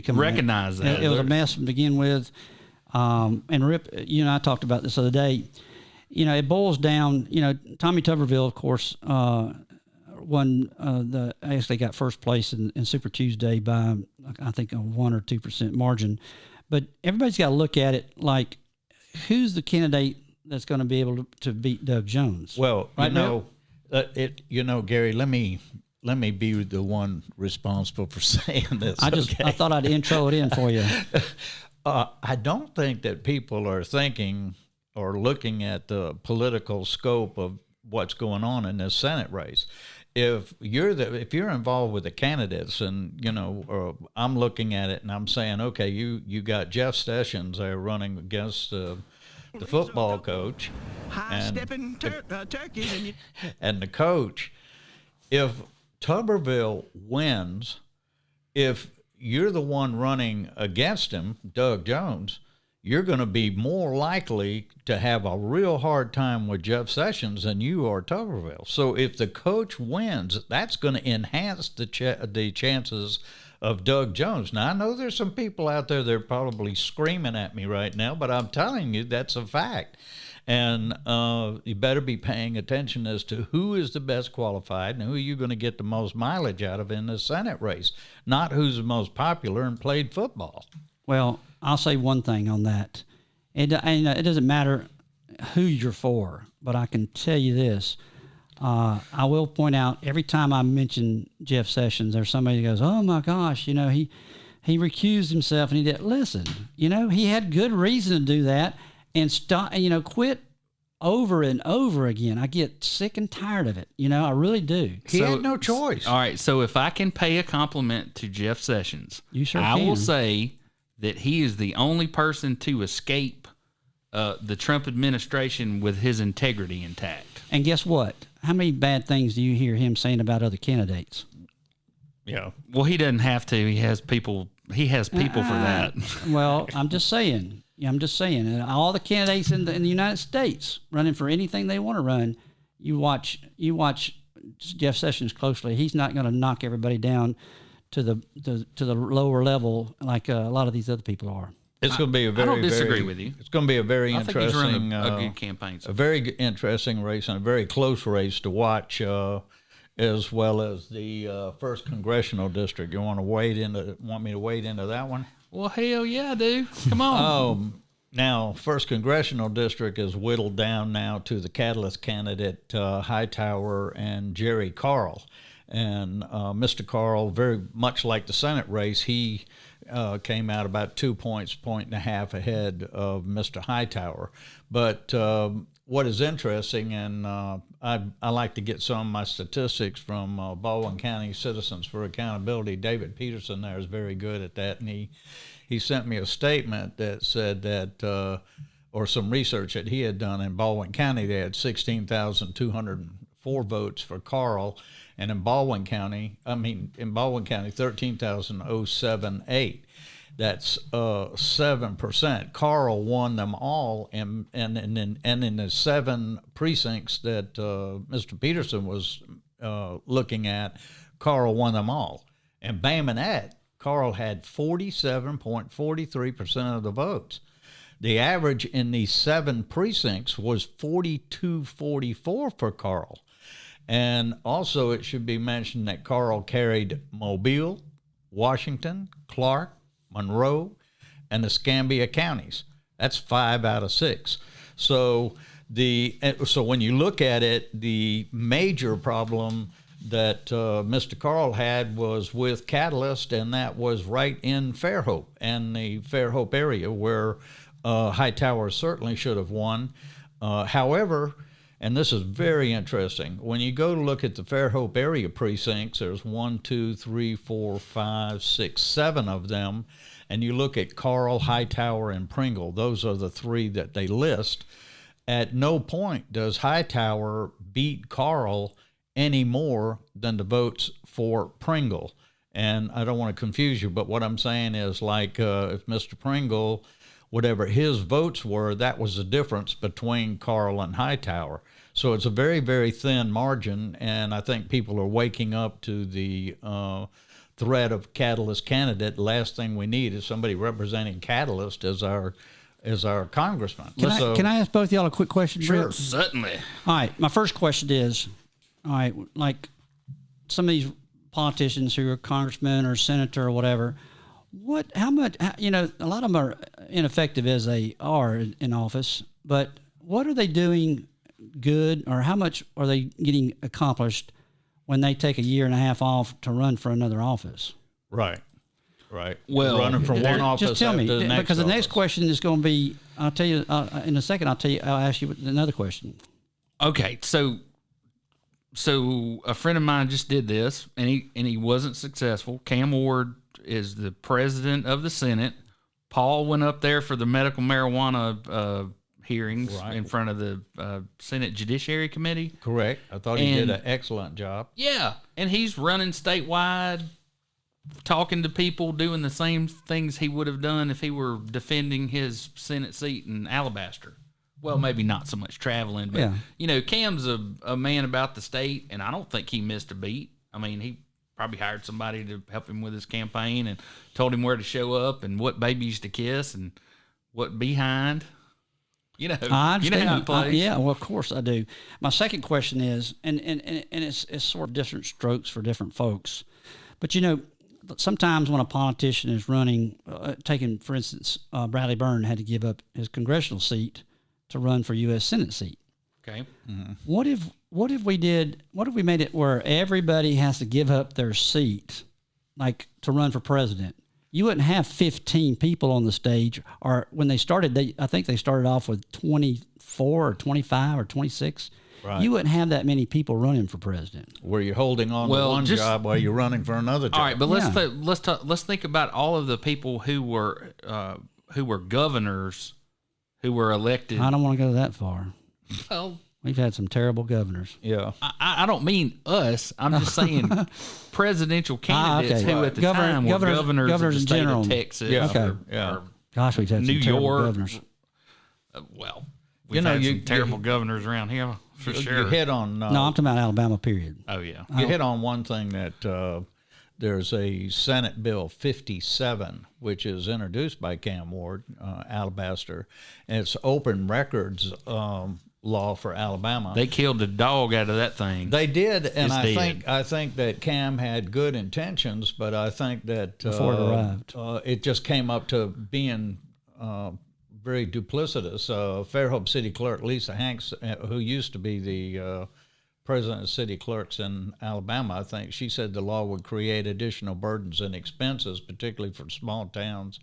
recognize that. It was a mess to begin with. And Rip, I talked about this the other day. It boils down, Tommy Tuberville, of course, actually got first place in Super Tuesday by, I think, a 1 or 2% margin. But everybody's got to look at it like, who's the candidate that's going to be able to beat Doug Jones? Well, Gary, let me be the one responsible for saying this. I thought I'd intro it in for you. I don't think that people are thinking or looking at the political scope of what's going on in this Senate race. If you're involved with the candidates, and I'm looking at it and I'm saying, okay, you got Jeff Sessions there running against the football coach, and the coach. If Tuberville wins, if you're the one running against him, Doug Jones, you're going to be more likely to have a real hard time with Jeff Sessions than you are Tuberville. So if the coach wins, that's going to enhance the chances of Doug Jones. Now, I know there's some people out there that are probably screaming at me right now, but I'm telling you that's a fact. And you better be paying attention as to who is the best qualified and who you're going to get the most mileage out of in the Senate race, not who's the most popular and played football. Well, I'll say one thing on that. It doesn't matter who you're for, but I can tell you this. I will point out every time I mention Jeff Sessions, there's somebody who goes, oh, my gosh, he recused himself and he did. Listen, he had good reason to do that. And stop, quit over and over again. I get sick and tired of it. I really do. He had no choice. All right. So if I can pay a compliment to Jeff Sessions, you sure I can. will say that he is the only person to escape the Trump administration with his integrity intact. And guess what? How many bad things do you hear him saying about other candidates? Yeah. Well, he doesn't have to. He has people. He has people for that. Well, I'm just saying. And all the candidates in the United States running for anything they want to run, you watch Jeff Sessions closely. He's not going to knock everybody down to the lower level like a lot of these other people are. It's going to be a very. I don't disagree with you. It's going to be a very I think interesting, he's running a good campaign. A very interesting race and a very close race to watch, as well as the first congressional district. You want me to wade into that one? Well, hell yeah, I do. Come on. Now, first congressional district is whittled down now to the catalyst candidate Hightower and Jerry Carl. And Mr. Carl, very much like the Senate race, he came out about 2 points, point and a half ahead of Mr. Hightower. But what is interesting, and I like to get some of my statistics from Baldwin County Citizens for Accountability. David Peterson there is very good at that, and he sent me a statement that said that, or some research that he had done in Baldwin County, they had 16,204 votes for Carl, and in Baldwin County, 13,078. That's 7%. Carl won them all, and in the 7 precincts that Mr. Peterson was looking at, Carl won them all. And Bamanette, Carl had 47.43% of the votes. The average in these 7 precincts was 42.44 for Carl. And also it should be mentioned that Carl carried Mobile, Washington, Clark, Monroe, and the Escambia counties. That's 5 out of 6. So when you look at it, the major problem that Mr. Carl had was with Catalyst, and that was right in Fairhope and the Fairhope area where Hightower certainly should have won. However, and this is very interesting, when you go to look at the Fairhope area precincts, there's 1, 2, 3, 4, 5, 6, 7 of them, and you look at Carl, Hightower, and Pringle. Those are the 3 that they list. At no point does Hightower beat Carl any more than the votes for Pringle. And I don't want to confuse you, but what I'm saying is, like, if Mr. Pringle, whatever his votes were, that was the difference between Carl and Hightower. So it's a very, very thin margin, and I think people are waking up to the threat of Catalyst candidate. The last thing we need is somebody representing Catalyst as our congressman. Can I ask both of y'all a quick question? Sure, certainly. All right, my first question is, all right, like some of these politicians who are congressmen or senator or whatever, how much, a lot of them are ineffective as they are in office, but what are they doing good, or how much are they getting accomplished when they take a year and a half off to run for another office? Right. Well, running from one office just tell me, to the next because the next office. question is going to be, I'll tell you in a second, I'll ask you another question. Okay, so a friend of mine just did this, and he wasn't successful. Cam Ward is the president of the Senate. Paul went up there for the medical marijuana hearings in front of the Senate Judiciary Committee. Correct. I thought he did an excellent job. Yeah, and he's running statewide, talking to people, doing the same things he would have done if he were defending his Senate seat in Alabaster. Well, maybe not so much traveling, but, Cam's a man about the state, and I don't think he missed a beat. I mean, he probably hired somebody to help him with his campaign and told him where to show up and what babies to kiss and what behind. I understand. How it plays. Yeah, well, of course I do. My second question is, and it's sort of different strokes for different folks, but sometimes when a politician is running, taking, for instance, Bradley Byrne had to give up his congressional seat to run for U.S. Senate seat. Okay. Mm-hmm. What if we made it where everybody has to give up their seat, like to run for president? You wouldn't have 15 people on the stage, or when they started, I think they started off with 24 or 25 or 26. Right. You wouldn't have that many people running for president. Where you're holding on to one job while you're running for another job. All right, but let's think about all of the people who were governors who were elected. I don't want to go that far. Well, we've had some terrible governors. Yeah. I don't mean us. I'm just saying presidential candidates who at the time were governors of the state of Texas. Yeah. Or Gosh, we've had New some terrible York. governors. We've had some terrible governors around here for sure. You hit on... no, I'm talking about Alabama, period. Oh, yeah. You hit on one thing that there's a Senate Bill 57, which is introduced by Cam Ward, Alabaster, and it's open records law for Alabama. They killed the dog out of that thing. They did, and I think that Cam had good intentions, but I think that before it arrived, it just came up to being very duplicitous. Fairhope City Clerk Lisa Hanks, who used to be the president of city clerks in Alabama, I think, she said the law would create additional burdens and expenses, particularly for small towns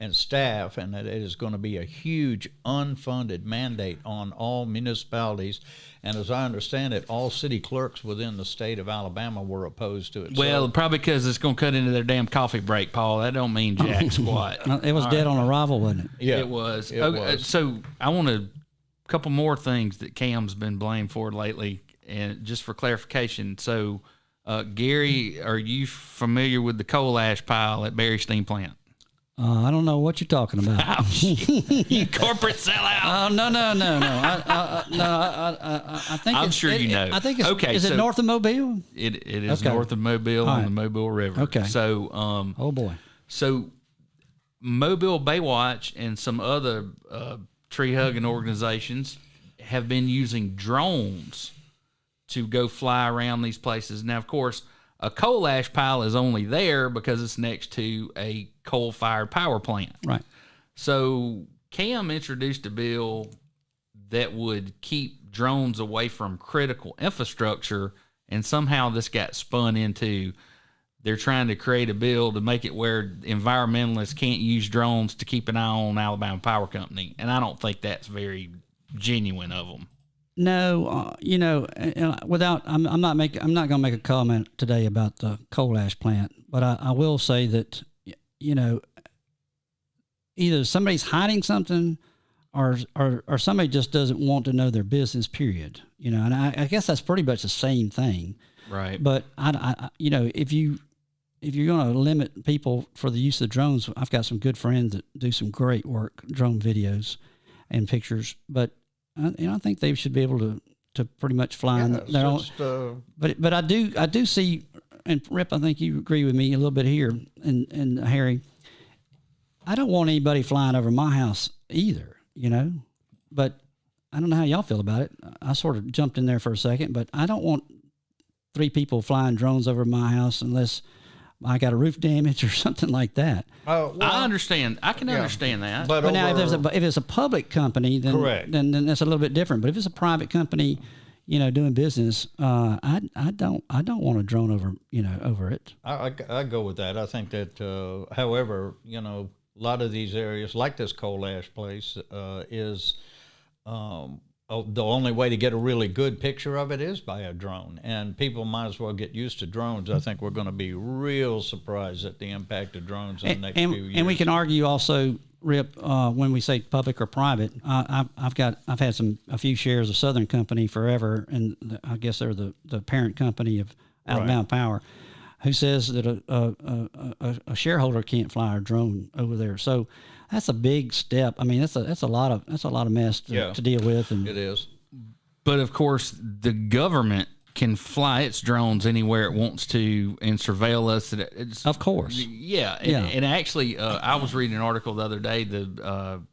and staff, and that it is going to be a huge unfunded mandate on all municipalities. And as I understand it, all city clerks within the state of Alabama were opposed to it. Well, probably because it's going to cut into their damn coffee break, Paul. That don't mean jack squat. It was dead on arrival, wasn't it? Yeah, It was. It Okay, was. So I want a couple more things that Cam's been blamed for lately, and just for clarification. So, Gary, are you familiar with the coal ash pile at Berry Steam Plant? I don't know what you're talking about. You corporate sellout. No. I think I'm sure you know. I think it's Okay, Is it so- north of Mobile? It is Okay. north of Mobile All on right. the Mobile River. Okay. So, Oh boy. So, Mobile Baywatch and some other tree hugging organizations have been using drones to go fly around these places. Now, of course, a coal ash pile is only there because it's next to a coal fired power plant. Right. So, Cam introduced a bill that would keep drones away from critical infrastructure, and somehow this got spun into they're trying to create a bill to make it where environmentalists can't use drones to keep an eye on Alabama Power Company, and I don't think that's very genuine of them. No, without I'm not going to make a comment today about the coal ash plant, but I will say that either somebody's hiding something, or somebody just doesn't want to know their business. Period. And I guess that's pretty much the same thing. Right. But if you're going to limit people for the use of drones, I've got some good friends that do some great work, drone videos and pictures. But I think they should be able to pretty much fly on their own. But I do see, and Rip, I think you agree with me a little bit here, and Harry, I don't want anybody flying over my house either, But I don't know how y'all feel about it. I sort of jumped in there for a second, but I don't want 3 people flying drones over my house unless I got a roof damage or something like that. I understand. I can understand that. But now, if it's a public company, then Correct. then that's a little bit different. But if it's a private company, doing business, I don't want a drone over it. I go with that. I think that, however, a lot of these areas, like this coal ash place, is the only way to get a really good picture of it is by a drone. And people might as well get used to drones. I think we're going to be real surprised at the impact of drones in the next few years. And we can argue also, Rip, when we say public or private. I've had a few shares of Southern Company forever, and I guess they're the parent company of Alabama Power, who says that a shareholder can't fly a drone over there. So that's a big step. I mean, that's a lot of mess to deal with. And it is. But of course, the government can fly its drones anywhere it wants to and surveil us. Of course. Yeah. And actually, I was reading an article the other day.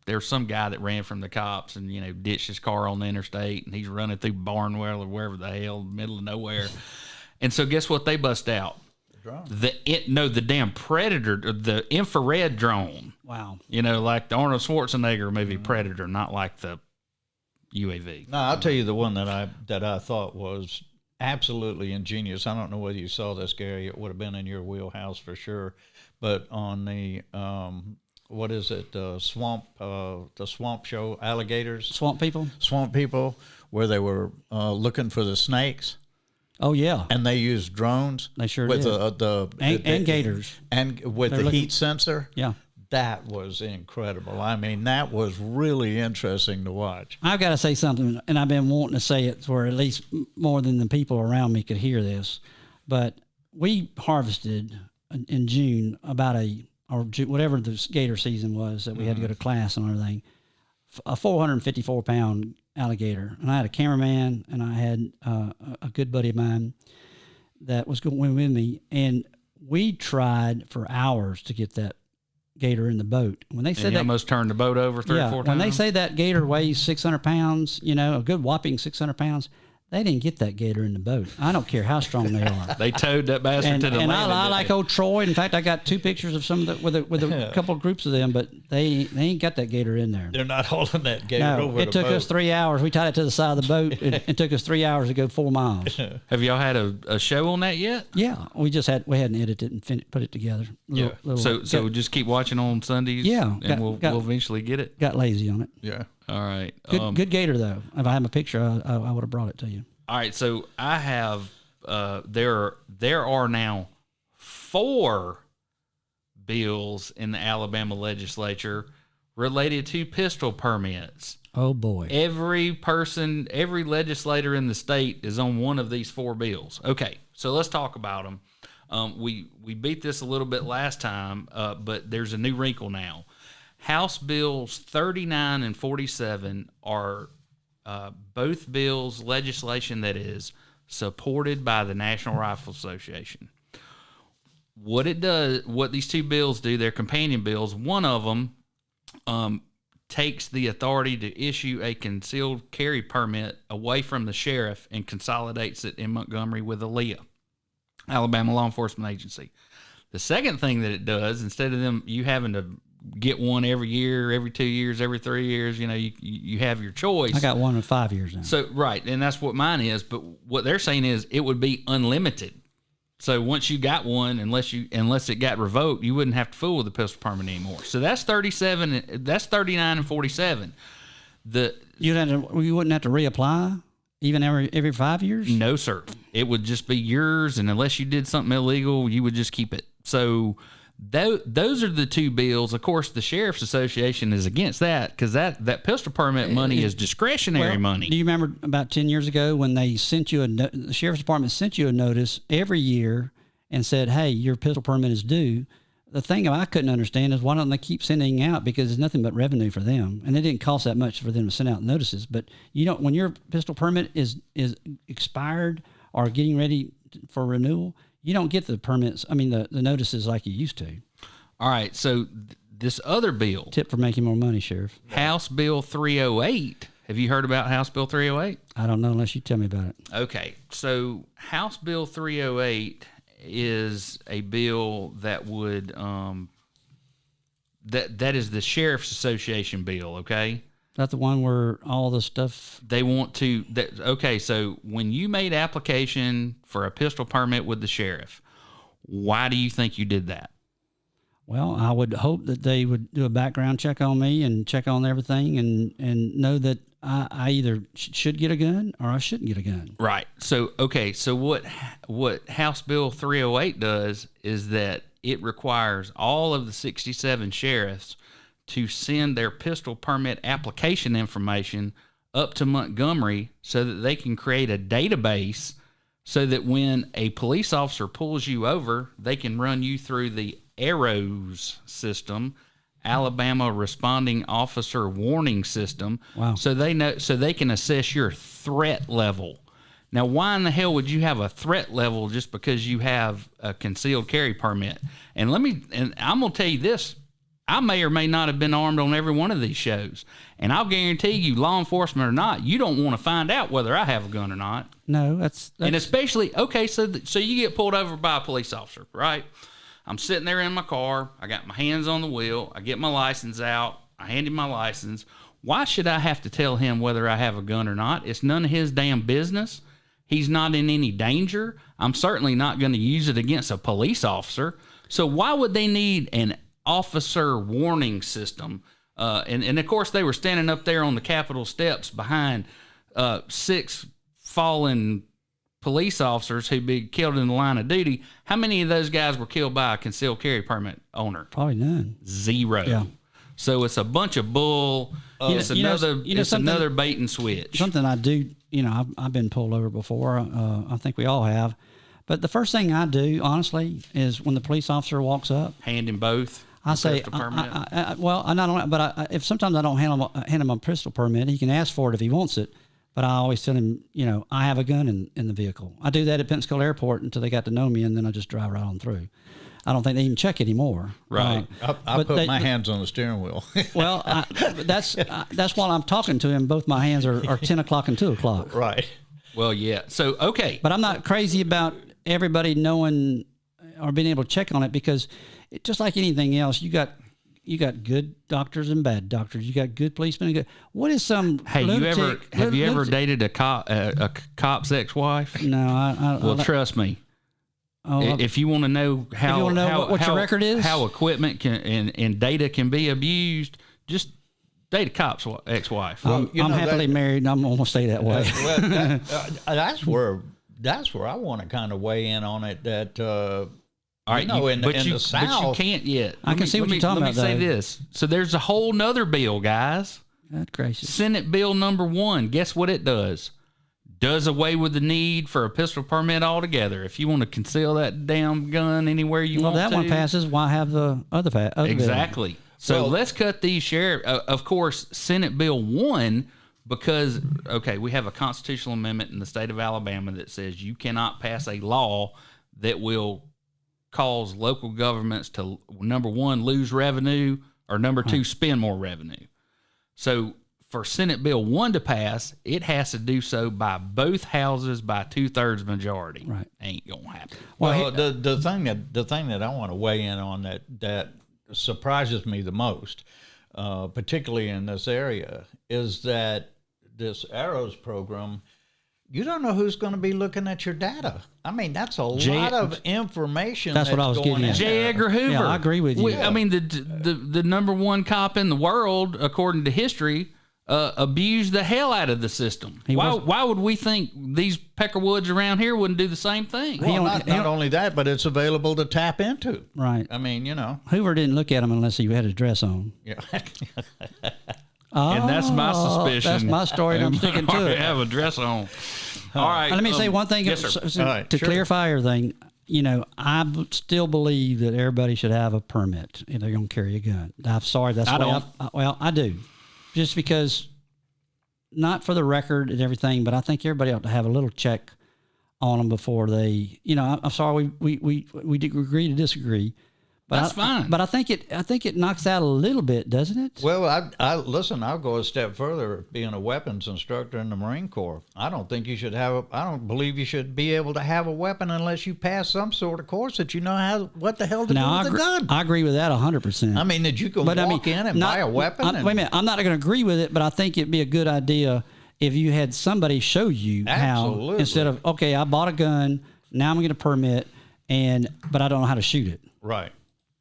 There's some guy that ran from the cops and, ditched his car on the interstate, and he's running through Barnwell or wherever the hell, middle of nowhere. And so guess what they bust out? The damn Predator, the infrared drone. Wow. Like the Arnold Schwarzenegger movie Predator, not like the UAV. No, I'll tell you the one that I thought was absolutely ingenious. I don't know whether you saw this, Gary. It would have been in your wheelhouse for sure. But on the what is it? The swamp show, alligators, Swamp people, where they were looking for the snakes. Oh yeah, and they used drones. They sure with did. And gators, and with the heat sensor. Yeah. That was incredible. I mean, that was really interesting to watch. I've got to say something, and I've been wanting to say it for at least more than the people around me could hear this. But we harvested in June whatever the gator season was that we had to go to class and everything, a 454-pound alligator. And I had a cameraman, and I had a good buddy of mine that was going with me, and we tried for hours to get that gator in the boat. When they said that, almost turned the boat over three or four times. When they say that gator weighs 600 pounds, a good whopping 600 pounds, They didn't get that gator in the boat. I don't care how strong they are. They towed that bastard And, to the and landing. I like didn't old Troy. In fact, I got 2 pictures of some of the with a couple of groups of them, but they ain't got that gator in there. They're not hauling that gator No, over it the took boat. us 3 hours. We tied it to the side of the boat. It took us 3 hours to go 4 miles. they? Have y'all had a show on that yet? Yeah, we hadn't edited it and put it together. So just keep watching on Sundays. Yeah, and we'll eventually get it. got lazy on it. Yeah. All right. Good gator though. If I had my picture, I would have brought it to you. All right, so I have there are now 4 bills in the Alabama legislature related to pistol permits. Oh boy. Every legislator in the state is on one of these 4 bills. Okay, so let's talk about them. We beat this a little bit last time, but there's a new wrinkle now. House Bills 39 and 47 are both bills legislation that is supported by the National Rifle Association. What these 2 bills do, they're companion bills. One of them takes the authority to issue a concealed carry permit away from the sheriff and consolidates it in Montgomery with ALEA, Alabama Law Enforcement Agency. The second thing that it does, instead of you having to get one every year, every 2 years, every 3 years, you have your choice. I got one in 5 years now. So, right, and that's what mine is. But what they're saying is it would be unlimited. So once you got one, unless it got revoked, you wouldn't have to fool with the pistol permit anymore. So that's 37. That's 39 and 47. You wouldn't have to reapply even every 5 years. No, sir. It would just be yours, and unless you did something illegal, you would just keep it. So those are the 2 bills. Of course, the Sheriff's Association is against that because that pistol permit money is discretionary money. Do you remember about 10 years ago when they sent you the Sheriff's Department sent you a notice every year and said, hey, your pistol permit is due? The thing I couldn't understand is why don't they keep sending out, because it's nothing but revenue for them, and it didn't cost that much for them to send out notices. But when your pistol permit is expired or getting ready for renewal, you don't get the permits. I mean, the notices like you used to. All right. So this other bill. Tip for making more money, Sheriff. House Bill 308. Have you heard about House Bill 308? I don't know unless you tell me about it. Okay. So House Bill 308 is a bill that would that is the Sheriff's Association bill. Okay. That's the one where all the stuff they want to. Okay, so when you made application for a pistol permit with the sheriff, why do you think you did that? Well, I would hope that they would do a background check on me and check on everything and know that I either should get a gun or I shouldn't get a gun. Right. So okay. So what House Bill 308 does is that it requires all of the 67 sheriffs to send their pistol permit application information up to Montgomery so that they can create a database so that when a police officer pulls you over, they can run you through the ARROS system, Alabama Responding Officer Warning System. Wow. So they can assess your threat level. Now, why in the hell would you have a threat level just because you have a concealed carry permit? And I'm going to tell you this. I may or may not have been armed on every one of these shows. And I'll guarantee you, law enforcement or not, you don't want to find out whether I have a gun or not. No, that's and especially, okay, so you get pulled over by a police officer, right? I'm sitting there in my car. I got my hands on the wheel. I get my license out. I hand him my license. Why should I have to tell him whether I have a gun or not? It's none of his damn business. He's not in any danger. I'm certainly not going to use it against a police officer. So why would they need an officer warning system? And of course, they were standing up there on the Capitol steps behind 6 fallen police officers who'd be killed in the line of duty. How many of those guys were killed by a concealed carry permit owner? probably none. 0. Yeah. So it's a bunch of bull. It's another bait and switch. Something I do, I've been pulled over before. I think we all have. But the first thing I do, honestly, is when the police officer walks up, Hand him both. I say, pistol permit. I not only, but if sometimes I don't hand him a pistol permit, he can ask for it if he wants it. But I always tell him, I have a gun in the vehicle. I do that at Pensacola Airport until they got to know me, and then I just drive right on through. I don't think they even check anymore. Right. I put my hands on the steering wheel. Well, that's while I'm talking to him. Both my hands are 10 o'clock and 2 o'clock. Right. Well, yeah. So, okay. But I'm not crazy about everybody knowing or being able to check on it, because just like anything else, you got good doctors and bad doctors. You got good policemen and good. What is some Hey, lunatic, have you ever dated a cop's ex-wife? No, Well, trust me. If you want to know what your record is, how equipment can and data can be abused, just date a cop's ex-wife. I'm happily married, and I'm going to stay that way. That's where I want to kind of weigh in on it. That all right, in the South, but you can't yet. I can see what you're talking about. Let me say this. So there's a whole nother bill, guys. That's gracious. Senate Bill number 1. Guess what it does? Does away with the need for a pistol permit altogether. If you want to conceal that damn gun anywhere you want to. Well, that one passes. Why have the other exactly. Bill? So let's cut these sheriff. Of course, Senate Bill 1, because, okay, we have a constitutional amendment in the state of Alabama that says you cannot pass a law that will cause local governments to, number 1, lose revenue, or number 2, spend more revenue. So for Senate Bill 1 to pass, it has to do so by both houses by 2/3 majority. Right. Ain't gonna happen. Well, the thing that I want to weigh in on that surprises me the most, particularly in this area, is that this ARROS program, you don't know who's going to be looking at your data. I mean, that's a lot of information. That's what I was getting at. J. Edgar Hoover. Yeah, I agree with you. I mean, the number 1 cop in the world, according to history, abused the hell out of the system. Why would we think these Peckerwoods around here wouldn't do the same thing? Well, not only that, but it's available to tap into. Right. I mean, Hoover didn't look at him unless he had his dress on. Yeah. And that's my suspicion. That's my story, and I'm sticking to it. Have a dress on. All right. Let me say one thing yes, sir. to clarify everything. I still believe that everybody should have a permit if they're going to carry a gun. I'm sorry, that's I why don't. I do. Just because, not for the record and everything, but I think everybody ought to have a little check on them before they. I'm sorry, we agree to disagree. But that's fine. But I think it knocks out a little bit, doesn't it? Well, I'll go a step further. Being a weapons instructor in the Marine Corps, I don't believe you should be able to have a weapon unless you pass some sort of course that you know what the hell to do with the gun. I agree with that 100%. I mean, that you can walk in and buy a weapon. Wait a minute, I'm not going to agree with it, but I think it'd be a good idea if you had somebody show you how, instead of, okay, I bought a gun, now I'm going to get a permit, but I don't know how to shoot it. Right.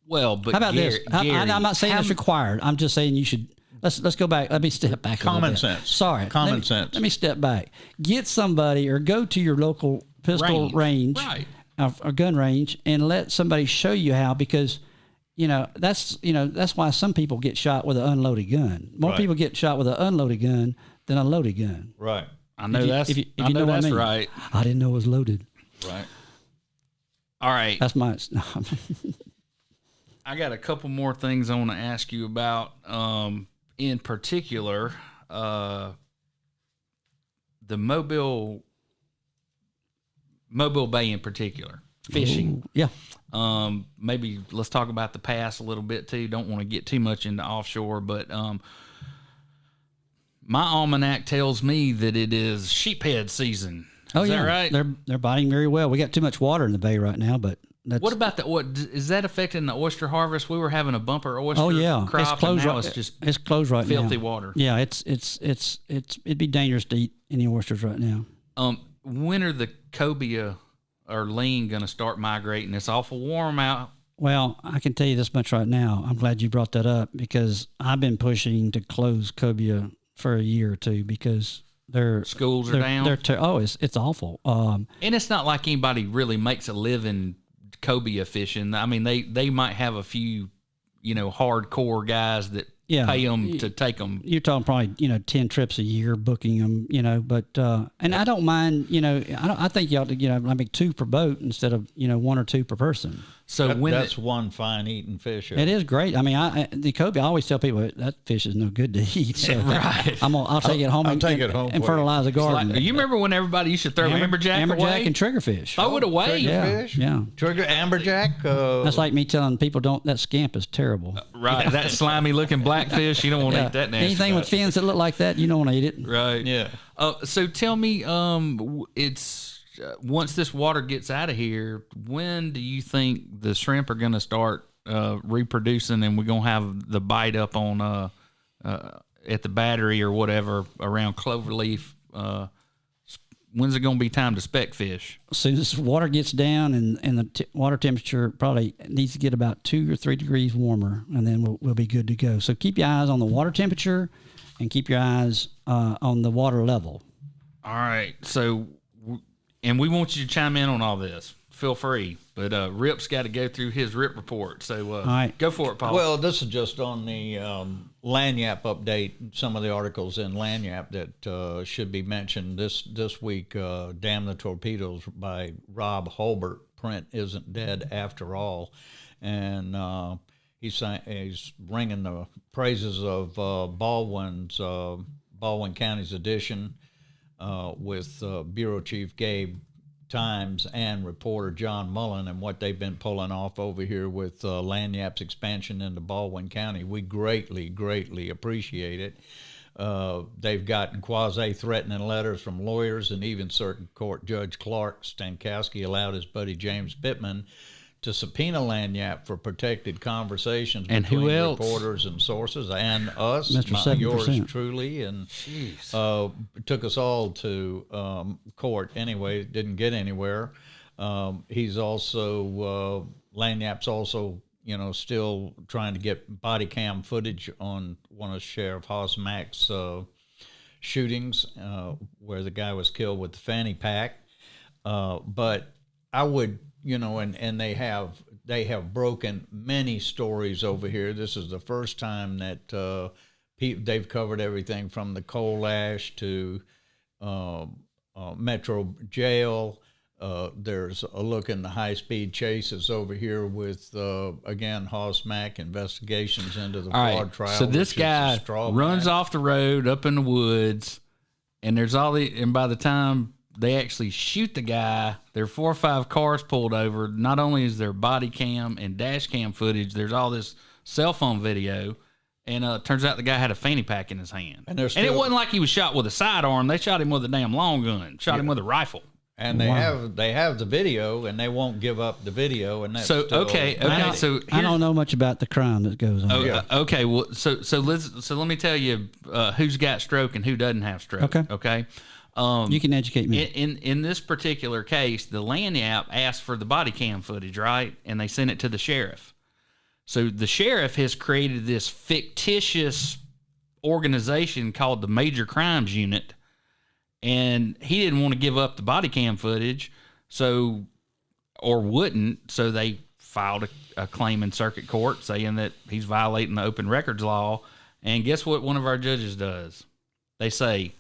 Well, but how about Gary, this? I'm not saying it's required. I'm just saying you should. Let's go back. Let me step back. Common sense. Sorry. Common sense. Let me step back. Get somebody or go to your local pistol range right, or gun range, and let somebody show you how, because that's why some people get shot with an unloaded gun. More people get shot with an unloaded gun than a loaded gun. Right. I know that's right. I didn't know it was loaded. Right. All right. That's my. I got a couple more things I want to ask you about. In particular, the Mobile Bay in particular, fishing. Ooh, yeah. Maybe let's talk about the pass a little bit too. Don't want to get too much into offshore, but my almanac tells me that it is sheephead season. Is that right? They're biting very well. We got too much water in the bay right now, but what about that? What is that affecting the oyster harvest? We were having a bumper oyster crop, it's closed. And now it's closed right now. Filthy water. Yeah, it'd be dangerous to eat any oysters right now. When are the cobia or ling going to start migrating? It's awful warm out. Well, I can tell you this much right now. I'm glad you brought that up, because I've been pushing to close cobia for a year or two, because schools are down. It's awful. And it's not like anybody really makes a living cobia fishing. I mean, they might have a few, hardcore guys that pay them to take them. You're talking probably 10 trips a year booking them, but and I don't mind. I think you ought to maybe 2 per boat instead of 1 or 2 per person. So that's one fine eating fish. It is great. I mean, the Kobe, I always tell people that fish is no good to eat. So Right. I'll take it home. I'll take it home and for you. fertilize the garden. you remember when everybody used to throw amberjack away? and triggerfish. Throw it away. Triggerfish? Yeah. Trigger amberjack. That's like me telling people that scamp is terrible. Right. That slimy looking blackfish, you don't want to eat that nasty Anything with stuff. fins that look like that, you don't want to eat it. Right. Yeah. So tell me, it's once this water gets out of here, when do you think the shrimp are going to start reproducing, and we're going to have the bite up on at the battery or whatever around Cloverleaf? When's it going to be time to spec fish? As soon as water gets down and the water temperature probably needs to get about 2 or 3 degrees warmer, and then we'll be good to go. So keep your eyes on the water temperature and keep your eyes on the water level. All right. So, and we want you to chime in on all this. Feel free. But Rip's got to go through his Rip report. So all right. Go for it, Paul. Well, this is just on the Lanyap update. Some of the articles in Lanyap that should be mentioned this week. Damn the Torpedoes by Rob Holbert. Print isn't dead after all, and he's ringing the praises of Baldwin County's edition with Bureau Chief Gabe Times and reporter John Mullen and what they've been pulling off over here with Lanyap's expansion into Baldwin County. We greatly, greatly appreciate it. They've gotten quasi-threatening letters from lawyers, and even Circuit Court Judge Clark Stankowski allowed his buddy James Pittman to subpoena Lanyap for protected conversations And between who else? reporters and sources, and us, Mr. yours 7%. truly, and it took us all to court anyway. Didn't get anywhere. He's also Lanyap's also still trying to get body cam footage on one of Sheriff Hoss Mack's shootings where the guy was killed with the fanny pack. But I would, and they have broken many stories over here. This is the first time that they've covered everything from the coal ash to Metro Jail. There's a look in the high-speed chases over here with, again, Hoss Mack investigations into the all fraud right. trial. So this which is a guy straw runs man. off the road up in the woods, and and by the time they actually shoot the guy, there are 4 or 5 cars pulled over. Not only is there body cam and dash cam footage, there's all this cell phone video. And it turns out the guy had a fanny pack in his hand. And it wasn't like he was shot with a sidearm. They shot him with a damn long gun. Shot him with a rifle. And they have the video, and they won't give up the video. And that's So still, okay. So I don't know much about the crime that goes on. Okay. Well, so let me tell you who's got stroke and who doesn't have stroke. Okay. You can educate me. In this particular case, the Lanyap asked for the body cam footage, right? And they sent it to the sheriff. So the sheriff has created this fictitious organization called the Major Crimes Unit, and he didn't want to give up the body cam footage, or wouldn't, so they filed a claim in circuit court saying that he's violating the open records law. And guess what one of our judges does? They say,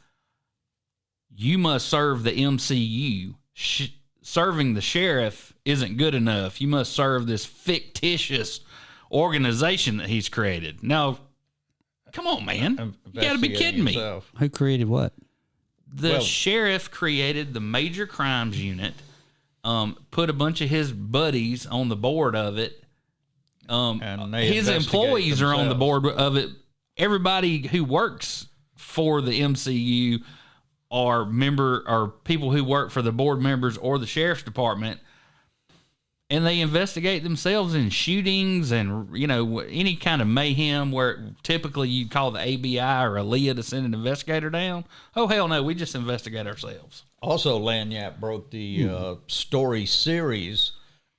you must serve the MCU. Serving the sheriff isn't good enough. You must serve this fictitious organization that he's created. Now, come on, man. You got to be kidding me. Who created what? The sheriff created the Major Crimes Unit, put a bunch of his buddies on the board of it. And his employees are on the board of it. Everybody who works for the MCU are people who work for the board members or the sheriff's department, and they investigate themselves in shootings and any kind of mayhem where typically you'd call the ABI or ALEA to send an investigator down. Oh hell no, we just investigate ourselves. Also, Lanyap broke the story series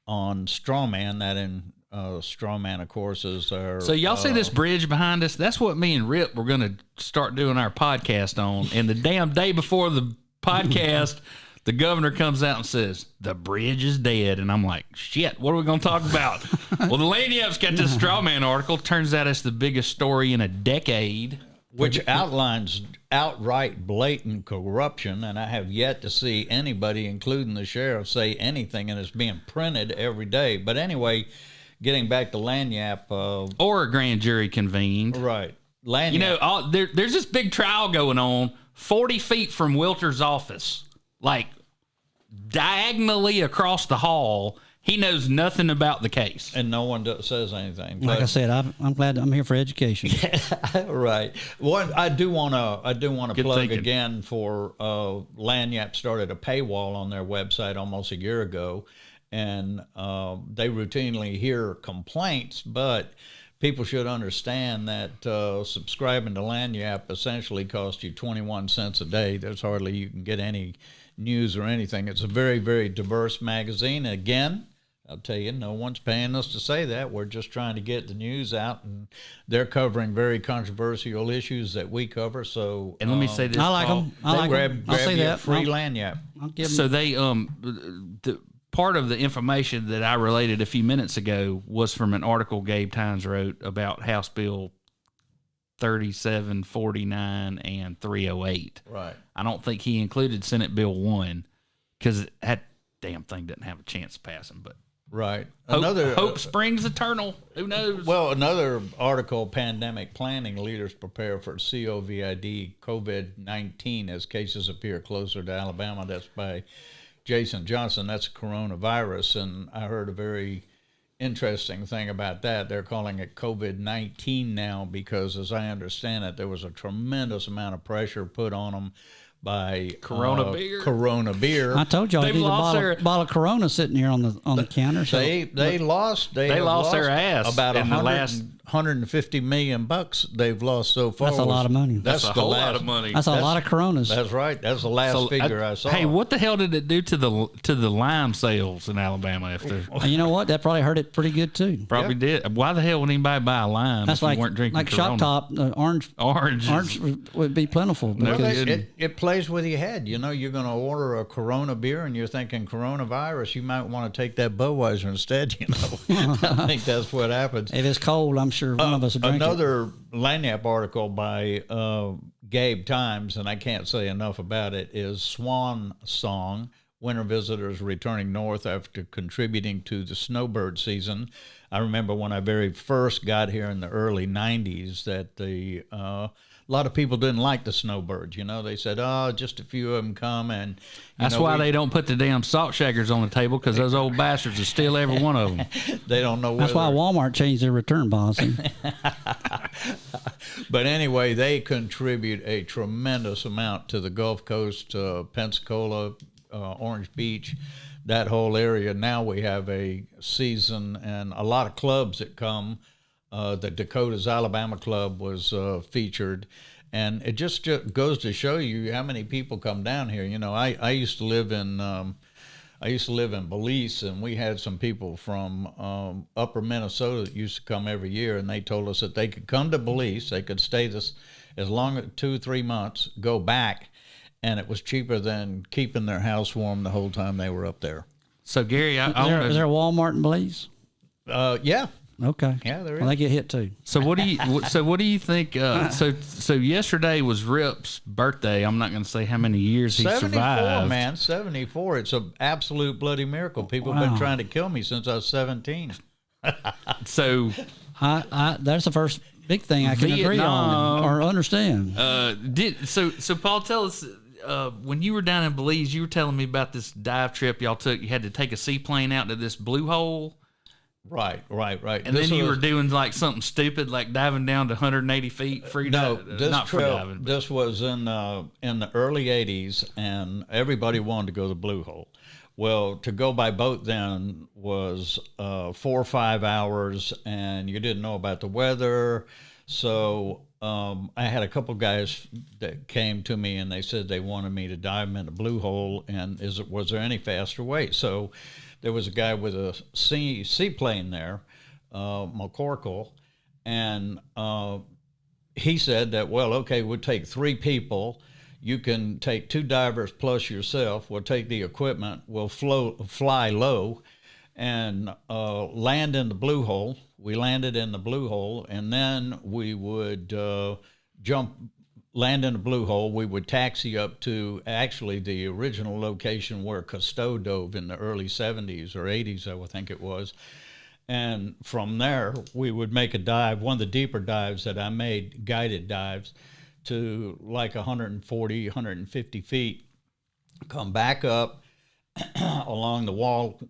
on Strawman. That in Strawman, of course, is our. So y'all see this bridge behind us? That's what me and Rip were going to start doing our podcast on. And the damn day before the podcast, the governor comes out and says, the bridge is dead. And I'm like, shit, what are we going to talk about? Well, the Lanyap's got this Strawman article. Turns out it's the biggest story in a decade. which outlines outright blatant corruption, and I have yet to see anybody, including the sheriff, say anything, and it's being printed every day. But anyway, getting back to Lanyap, or a grand jury convened. right? Lanyap, You know, there's this big trial going on 40 feet from Wilter's office, like diagonally across the hall. He knows nothing about the case. and no one says anything. Like I said, I'm glad I'm here for education. Right. One, I do want to Good plug thinking. again for Lanyap started a paywall on their website almost a year ago, and they routinely hear complaints, but people should understand that subscribing to Lanyap essentially costs you 21 cents a day. There's hardly you can get any news or anything. It's a very, very diverse magazine. Again, I'll tell you, no one's paying us to say that. We're just trying to get the news out, and they're covering very controversial issues that we cover. So, And let me say this, I like Paul. them. I like them. I'll grab say you a that. free I'll, Lanyap. I'll give them. So they the part of the information that I related a few minutes ago was from an article Gabe Tynes wrote about House Bill 3749 and 308. Right. I don't think he included Senate Bill 1 because that damn thing didn't have a chance of passing. But Right. hope springs eternal. Who knows? Well, another article, Pandemic Planning, Leaders Prepare for COVID-19 as cases appear closer to Alabama. That's by Jason Johnson. That's coronavirus. And I heard a very interesting thing about that. They're calling it COVID-19 now because, as I understand it, there was a tremendous amount of pressure put on them by Corona beer. Corona beer. I told y'all, They've there's a lost bottle of Corona sitting here on the counter. So They lost their ass about in the last $150 million they've lost so far. That's a lot of money. That's a the whole last, lot of money. that's a lot of Coronas. That's right. That's the last figure I saw. Hey, what the hell did it do to the lime sales in Alabama after? And you know what? That probably hurt it pretty good too. Probably did. Why the hell would anybody buy a lime That's if like you weren't drinking like Corona? Shop Top orange. Orange. Orange would be plentiful. No Because kidding. It plays with your head. You know, you're going to order a Corona beer and you're thinking coronavirus. You might want to take that Budweiser instead. You know, I think that's what happens. if it's cold, I'm sure one of us will drink it. Another Lanyap article by Gabe Tynes, and I can't say enough about it, is Swan Song, winter visitors returning north after contributing to the snowbird season. I remember when I very first got here in the early 90s that a lot of people didn't like the snowbirds. You know, they said, oh, just a few of them come. And That's why they don't put the damn salt shakers on the table, because those old bastards will steal every one of them. they don't know That's why whether- Walmart changed their return policy. But anyway, they contribute a tremendous amount to the Gulf Coast, Pensacola, Orange Beach, that whole area. Now we have a season and a lot of clubs that come. The Dakota's Alabama Club was featured. And it just goes to show you how many people come down here. You know, I used to live in Belize, and we had some people from upper Minnesota that used to come every year, and they told us that they could come to Belize, they could stay as long as 2 or 3 months, go back, and it was cheaper than keeping their house warm the whole time they were up there. So Gary, I Is want there a to. Walmart in Belize? Yeah. Okay. Yeah, there is. Well, they get hit too. So what do you think? So yesterday was Rip's birthday. I'm not going to say how many years he 74, survived. man, 74. It's an absolute bloody miracle. People have been Wow. trying to kill me since I was 17. So That's the first big thing I can agree Vietnam. on or understand. so Paul, tell us. When you were down in Belize, you were telling me about this dive trip y'all took. You had to take a seaplane out to this blue hole. Right. And then you were doing like something stupid, like diving down to 180 feet free No, diving. this Not free trip, diving. but- this was in the early 80s, and everybody wanted to go to the Blue Hole. Well, to go by boat then was 4 or 5 hours, and you didn't know about the weather. So I had a couple guys that came to me, and they said they wanted me to dive in the Blue Hole, and was there any faster way? So there was a guy with a seaplane there, McCorkle, and he said that, well, okay, we'll take 3 people. You can take 2 divers plus yourself. We'll take the equipment. We'll fly low and land in the Blue Hole. We landed in the Blue Hole, and then we would land in the Blue Hole. We would taxi up to actually the original location where Cousteau dove in the early 70s or 80s, I think it was. And from there, we would make a dive, one of the deeper dives that I made, guided dives, to like 140, 150 feet, come back up along the wall,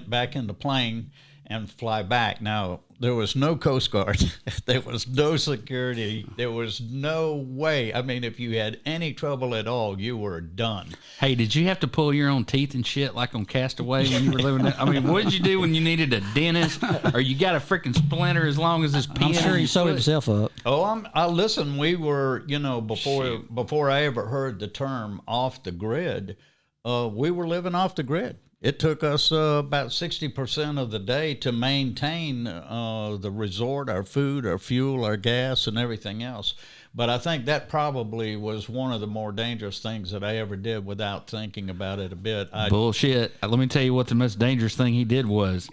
back in the plane, and fly back. Now, there was no Coast Guard. There was no security. There was no way. I mean, if you had any trouble at all, you were done. Hey, did you have to pull your own teeth and shit like on Castaway when you were living there? I mean, what did you do when you needed a dentist or you got a freaking splinter as long as this pin? I'm sure he sewed himself up. Oh, listen, we were, before I ever heard the term off the grid, we were living off the grid. It took us about 60% of the day to maintain the resort, our food, our fuel, our gas, and everything else. But I think that probably was one of the more dangerous things that I ever did without thinking about it a bit. Bullshit. Let me tell you what the most dangerous thing he did was.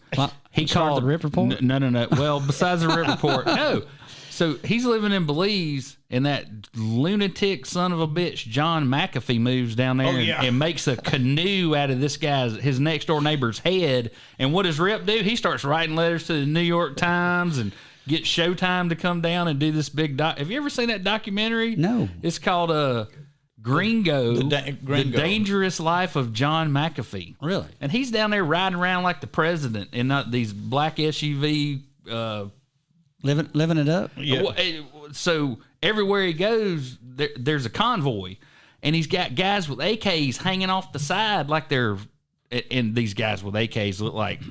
He called the rip report? No. Well, besides the rip report, no. So he's living in Belize, and that lunatic son of a bitch, John McAfee, moves down there and makes a canoe out of his next door neighbor's head. And what does Rip do? He starts writing letters to the New York Times and gets Showtime to come down and do this big Have you ever seen that documentary? No. It's called Gringo, Gringo. The Dangerous Life of John McAfee. Really? And he's down there riding around like the president in these black SUV. Living it up. Yeah. So everywhere he goes, there's a convoy, and he's got guys with AKs hanging off the side like they're. And these guys with AKs look like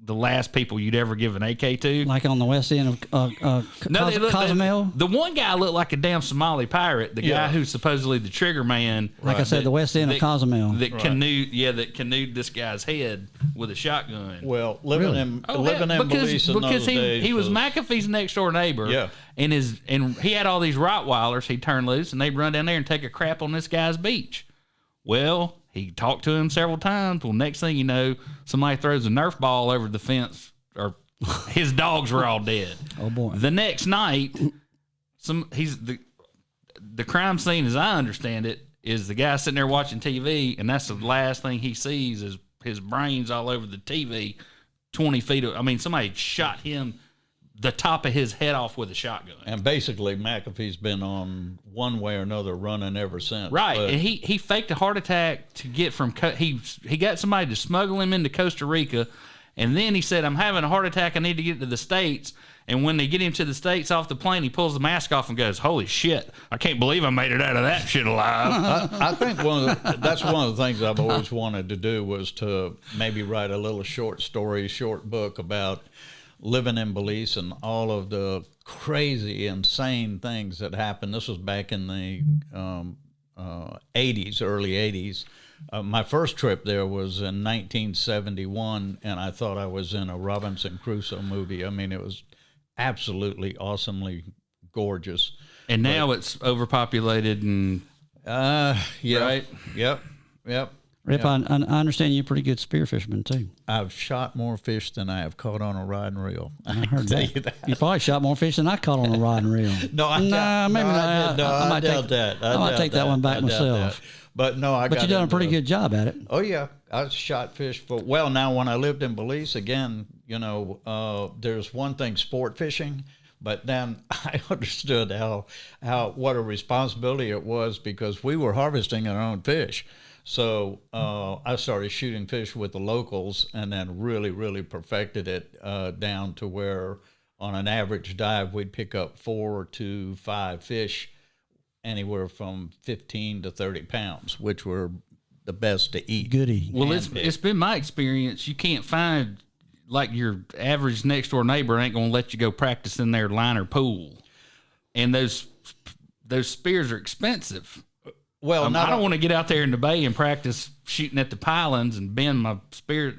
the last people you'd ever give an AK to. Like on the west end of Cozumel? The one guy looked like a damn Somali pirate. The guy who's supposedly the trigger man. Like I said, the west end of Cozumel. That canoed this guy's head with a shotgun. Well, living in Belize in those days. He was McAfee's next door neighbor. Yeah. And he had all these Rottweilers he'd turn loose, and they'd run down there and take a crap on this guy's beach. Well, he talked to him several times. Well, next thing you know, somebody throws a Nerf ball over the fence, or his dogs were all dead. Oh boy! The next night, the crime scene, as I understand it, is the guy sitting there watching TV, and that's the last thing he sees is his brains all over the TV, 20 feet. Somebody shot him, the top of his head off with a shotgun. And basically, McAfee's been on one way or another running ever since. Right, but and he faked a heart attack to get from he got somebody to smuggle him into Costa Rica, and then he said, "I'm having a heart attack. I need to get to the States." And when they get him to the States off the plane, he pulls the mask off and goes, "Holy shit! I can't believe I made it out of that shit alive." I think that's one of the things I've always wanted to do was to maybe write a little short book about living in Belize and all of the crazy, insane things that happened. This was back in the 80s, early 80s. My first trip there was in 1971, and I thought I was in a Robinson Crusoe movie. I mean, it was absolutely awesomely gorgeous. And now it's overpopulated and right? Yep. Rip, I understand you're a pretty good spear fisherman too. I've shot more fish than I have caught on a rod and reel. I heard that. You probably shot more fish than I caught on a rod and reel. I might take that one back myself. But no, But you've done a pretty good job at it. Oh yeah, I shot fish now when I lived in Belize again, there's one thing, sport fishing, but then I understood what a responsibility it was because we were harvesting our own fish. So I started shooting fish with the locals and then really, really perfected it down to where on an average dive we'd pick up 4 to 5 fish, anywhere from 15 to 30 pounds, which were the best to eat. Goody. Well, it's been my experience. You can't find, like, your average next door neighbor ain't going to let you go practice in their line or pool. And those spears are expensive. Well, I don't want to get out there in the bay and practice shooting at the pilings and bend my spear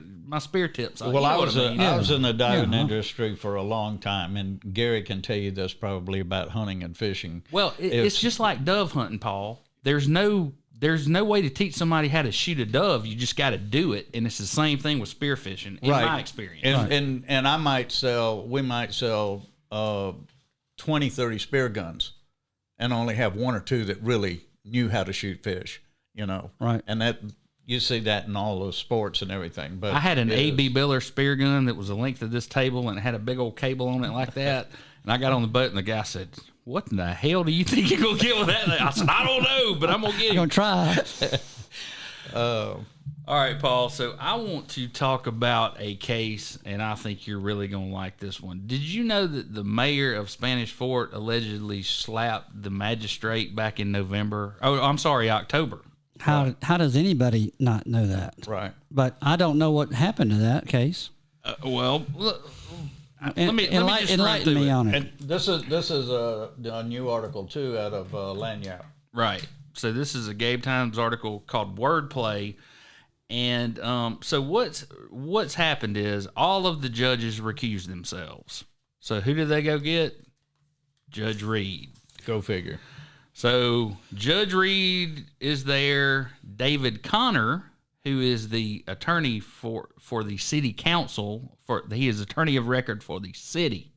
tips. Well, I was in the diving industry for a long time, and Gary can tell you this probably about hunting and fishing. Well, it's just like dove hunting, Paul. There's no way to teach somebody how to shoot a dove. You just got to do it, and it's the same thing with spearfishing, in my experience. And we might sell 20, 30 spear guns. and only have one or two that really knew how to shoot fish, you know. Right. And that you see that in all those sports and everything. But I had an A.B. Biller spear gun that was the length of this table, and it had a big old cable on it like that. And I got on the boat, and the guy said, "What in the hell do you think you're going to get with that?" I said, "I don't know, but I'm going to get it." You're going to try. All right, Paul. So I want to talk about a case, and I think you're really going to like this one. Did you know that the mayor of Spanish Fort allegedly slapped the magistrate back in November? Oh, I'm sorry, October. How does anybody not know that? right. But I don't know what happened to that case. Well, let me just run enlighten through me it. on it. And this is a new article too out of Lanyap. Right. So this is a Gabe Times article called Wordplay. And so what's happened is all of the judges recused themselves. So who did they go get? Judge Reed. Go figure. So Judge Reed is there. David Connor, who is the attorney for the city council, he is attorney of record for the city.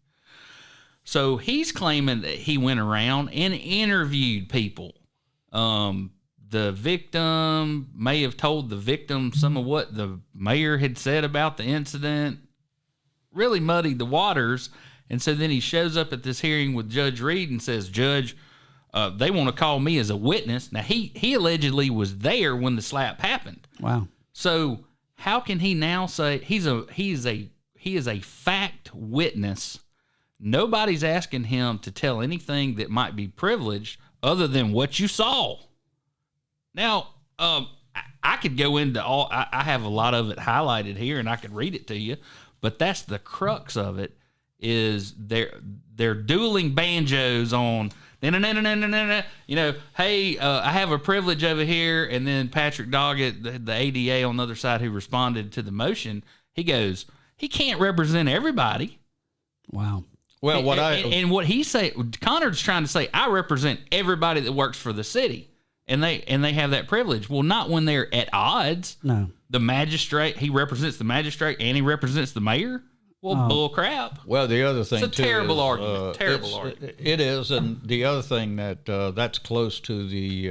So he's claiming that he went around and interviewed people. The victim may have told the victim some of what the mayor had said about the incident, really muddied the waters. And so then he shows up at this hearing with Judge Reed and says, "Judge, they want to call me as a witness." Now, he allegedly was there when the slap happened. Wow. So how can he now say he is a fact witness? Nobody's asking him to tell anything that might be privileged other than what you saw. Now, I could go into all. I have a lot of it highlighted here, and I could read it to you. But that's the crux of it. Is they're dueling banjos on. You know, hey, I have a privilege over here, and then Patrick Doggett, the ADA on the other side, who responded to the motion, he goes, he can't represent everybody. Wow. Well, what he said, Connor's trying to say, I represent everybody that works for the city, and they have that privilege. Well, not when they're at odds. No. The magistrate, he represents the magistrate, and he represents the mayor. Well, bull crap. Well, the other thing, it's a terrible argument. Terrible argument. It is, and the other thing that's close to the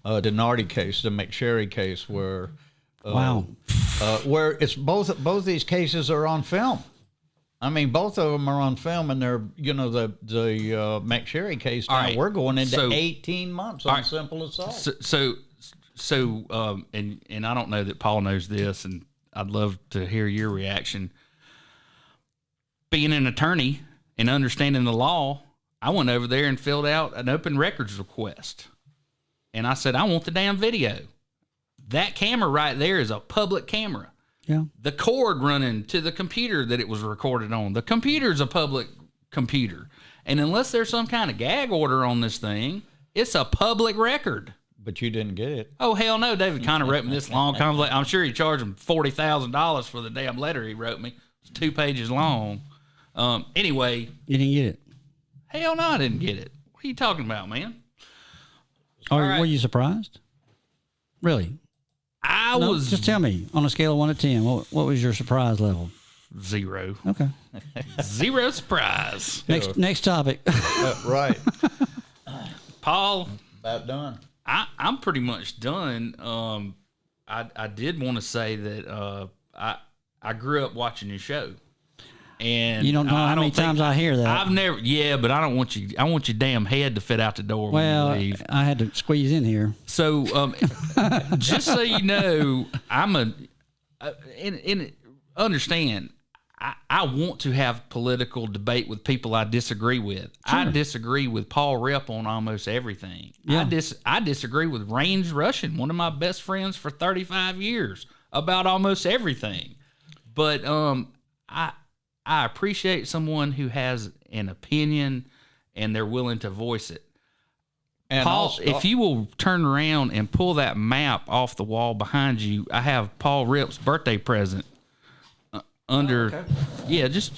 Denardi case, the McSherry case, where where it's both these cases are on film. I mean, both of them are on film, and they're the McSherry case. Now right. we're going into So, 18 months on simple assault. So, and I don't know that Paul knows this, and I'd love to hear your reaction. Being an attorney and understanding the law, I went over there and filled out an open records request. And I said, I want the damn video. That camera right there is a public camera. Yeah. The cord running to the computer that it was recorded on. The computer is a public computer. And unless there's some kind of gag order on this thing, it's a public record. But you didn't get it. Oh, hell no. David kind of wrote me this long. I'm sure he charged him $40,000 for the damn letter he wrote me. It's 2 pages long. Anyway. You didn't get it? Hell no, I didn't get it. What are you talking about, man? Were you surprised? Really? I was. Just tell me, on a scale of 1 to 10, what was your surprise level? 0. Okay. 0 surprise. Next topic. Right. Paul. About done. I'm pretty much done. I did want to say that I grew up watching your show. And you don't know how many times I hear that. I've never, but I don't want you. I want your damn head to fit out the door. Well, when you leave. I had to squeeze in here. So, just so you know, I'm understand. I want to have political debate with people I disagree with. Sure. I disagree with Paul Rep on almost everything. Yeah. I disagree with Raines Russian, one of my best friends for 35 years, about almost everything. But I appreciate someone who has an opinion and they're willing to voice it. And Paul, if you will turn around and pull that map off the wall behind you, I have Paul Rip's birthday present under. Okay. Yeah, just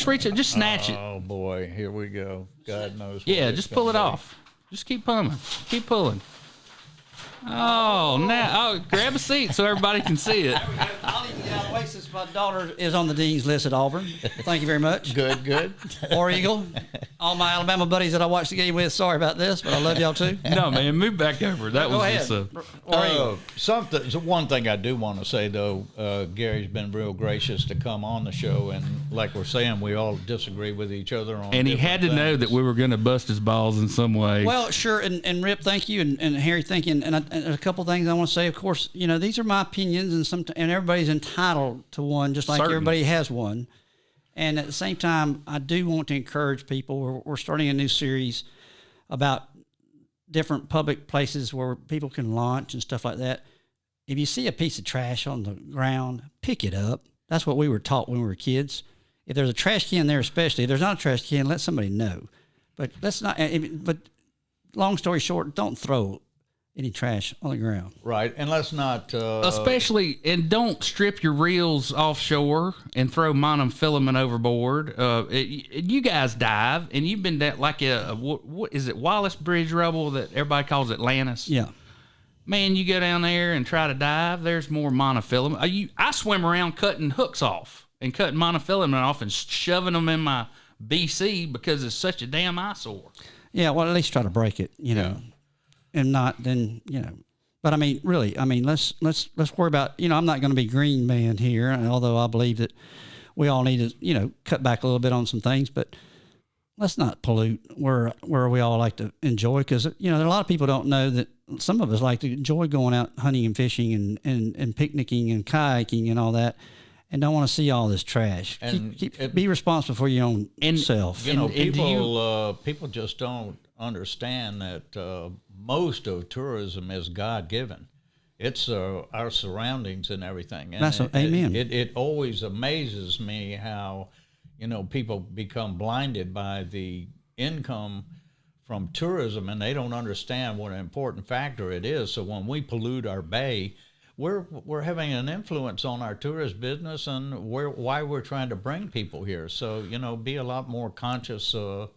reach it, just snatch it. Oh boy, here we go. God knows. Yeah, just pull it off. Just keep pulling. Keep pulling. Oh, grab a seat so everybody can see it. I'll even get out of the way so This, my daughter is on the dean's list at Auburn. Thank you very much. Good. War Eagle. All my Alabama buddies that I watched the game with, sorry about this, but I love y'all too. No, man, move back over. That Go was ahead. just War Eagle. One thing I do want to say, though, Gary's been real gracious to come on the show, and like we're saying, we all disagree with each other on. and he had to know that we were going to bust his balls in some way. Well, sure, and Rip, thank you, and Harry, thank you, and a couple things I want to say. Of course, these are my opinions, and everybody's entitled to one, just like Certainly. everybody has one. And at the same time, I do want to encourage people. We're starting a new series about different public places where people can launch and stuff like that. If you see a piece of trash on the ground, pick it up. That's what we were taught when we were kids. If there's a trash can there, especially if there's not a trash can, let somebody know. But let's not. But long story short, don't throw any trash on the ground. Right, and let's not. Especially, and don't strip your reels offshore and throw monofilament overboard. You guys dive, and you've been that like what is it, Wallace Bridge rubble that everybody calls Atlantis? Yeah. Man, you go down there and try to dive, there's more monofilament. I swim around cutting hooks off and cutting monofilament off and shoving them in my BC because it's such a damn eyesore. Yeah, well, at least try to break it, and not then, But I mean, really, let's worry about, I'm not going to be green man here, although I believe that we all need to, cut back a little bit on some things, but let's not pollute where we all like to enjoy, because, a lot of people don't know that some of us like to enjoy going out hunting and fishing and picnicking and kayaking and all that, and don't want to see all this trash. And Be responsible for your own self. People just don't understand that most of tourism is God-given. It's our surroundings and everything. And amen. It always amazes me how, people become blinded by the income from tourism, and they don't understand what an important factor it is. So when we pollute our bay, we're having an influence on our tourist business and why we're trying to bring people here. So, be a lot more conscious of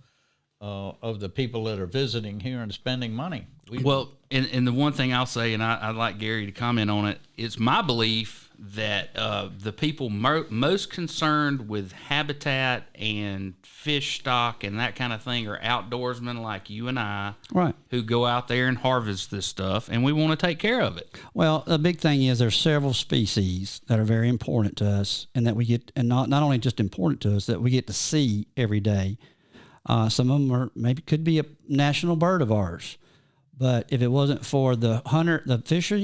the people that are visiting here and spending money. And the one thing I'll say, and I'd like Gary to comment on it, it's my belief that the people most concerned with habitat and fish stock and that kind of thing are outdoorsmen like you and I, right, who go out there and harvest this stuff, and we want to take care of it. Well, the big thing is there's several species that are very important to us, and that we get, and not only just important to us, that we get to see every day. Some of them could be a national bird of ours. But if it wasn't for the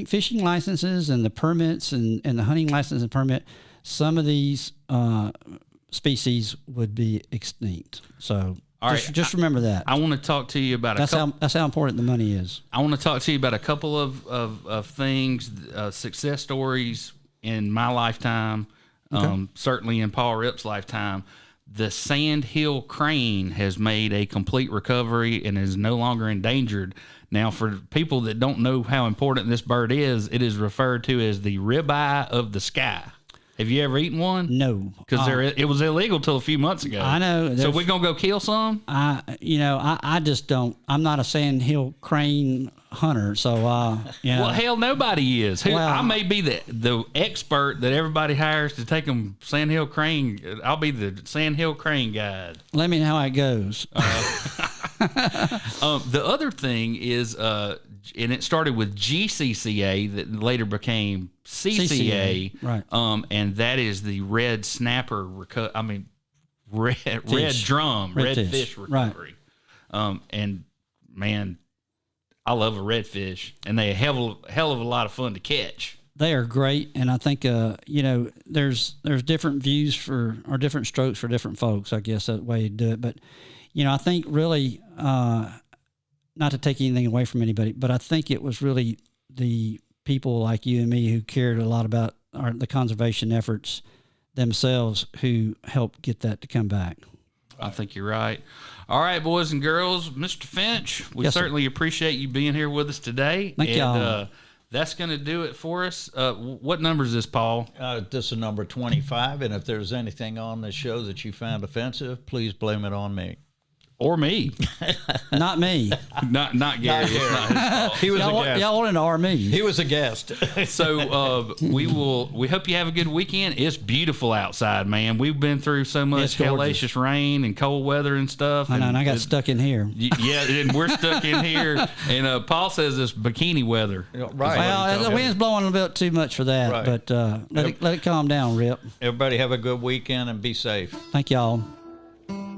fishing licenses and the permits and the hunting license and permit, some of these species would be extinct. So just remember that. I want to talk to you about that's how important the money is. I want to talk to you about a couple of things, success stories in my lifetime, Okay. certainly in Paul Ripp's lifetime. The sandhill crane has made a complete recovery and is no longer endangered. Now, for people that don't know how important this bird is, it is referred to as the ribeye of the sky. Have you ever eaten one? No, because it was illegal till a few months ago. I know. So we're gonna go kill some. I just don't. I'm not a sandhill crane hunter, so Well, hell, nobody is. I may be the expert that everybody hires to take them sandhill crane. I'll be the sandhill crane guide. Let me know how it goes. The other thing is, and it started with GCCA that later became CCA, right? And that is the red snapper. Red fish recovery. Right. And man, I love a redfish, and they're a hell of a lot of fun to catch. They are great, and I think there's different views or different strokes for different folks. I guess that way to do it, but I think really, not to take anything away from anybody, but I think it was really the people like you and me who cared a lot about the conservation efforts themselves who helped get that to come back. I think you're right. All right, boys and girls, Mr. Finch, we Yes, sir. certainly appreciate you being here with us today. Thank y'all. That's going to do it for us. What number is this, Paul? This is number 25, and if there's anything on this show that you found offensive, please blame it on me. Or me. Not me. Not Gary. It's not his fault. He was a guest. Y'all want to R me. He was a guest. So we hope you have a good weekend. It's beautiful outside, man. We've been through so much It's gorgeous. hellacious rain and cold weather and stuff. I know, and I got it- stuck in here. Yeah, and we're stuck in here. And Paul says it's bikini weather. Right. Well, the wind's blowing a bit too much for that, Right. but let it calm down, Rip. Everybody have a good weekend and be safe. Thank y'all.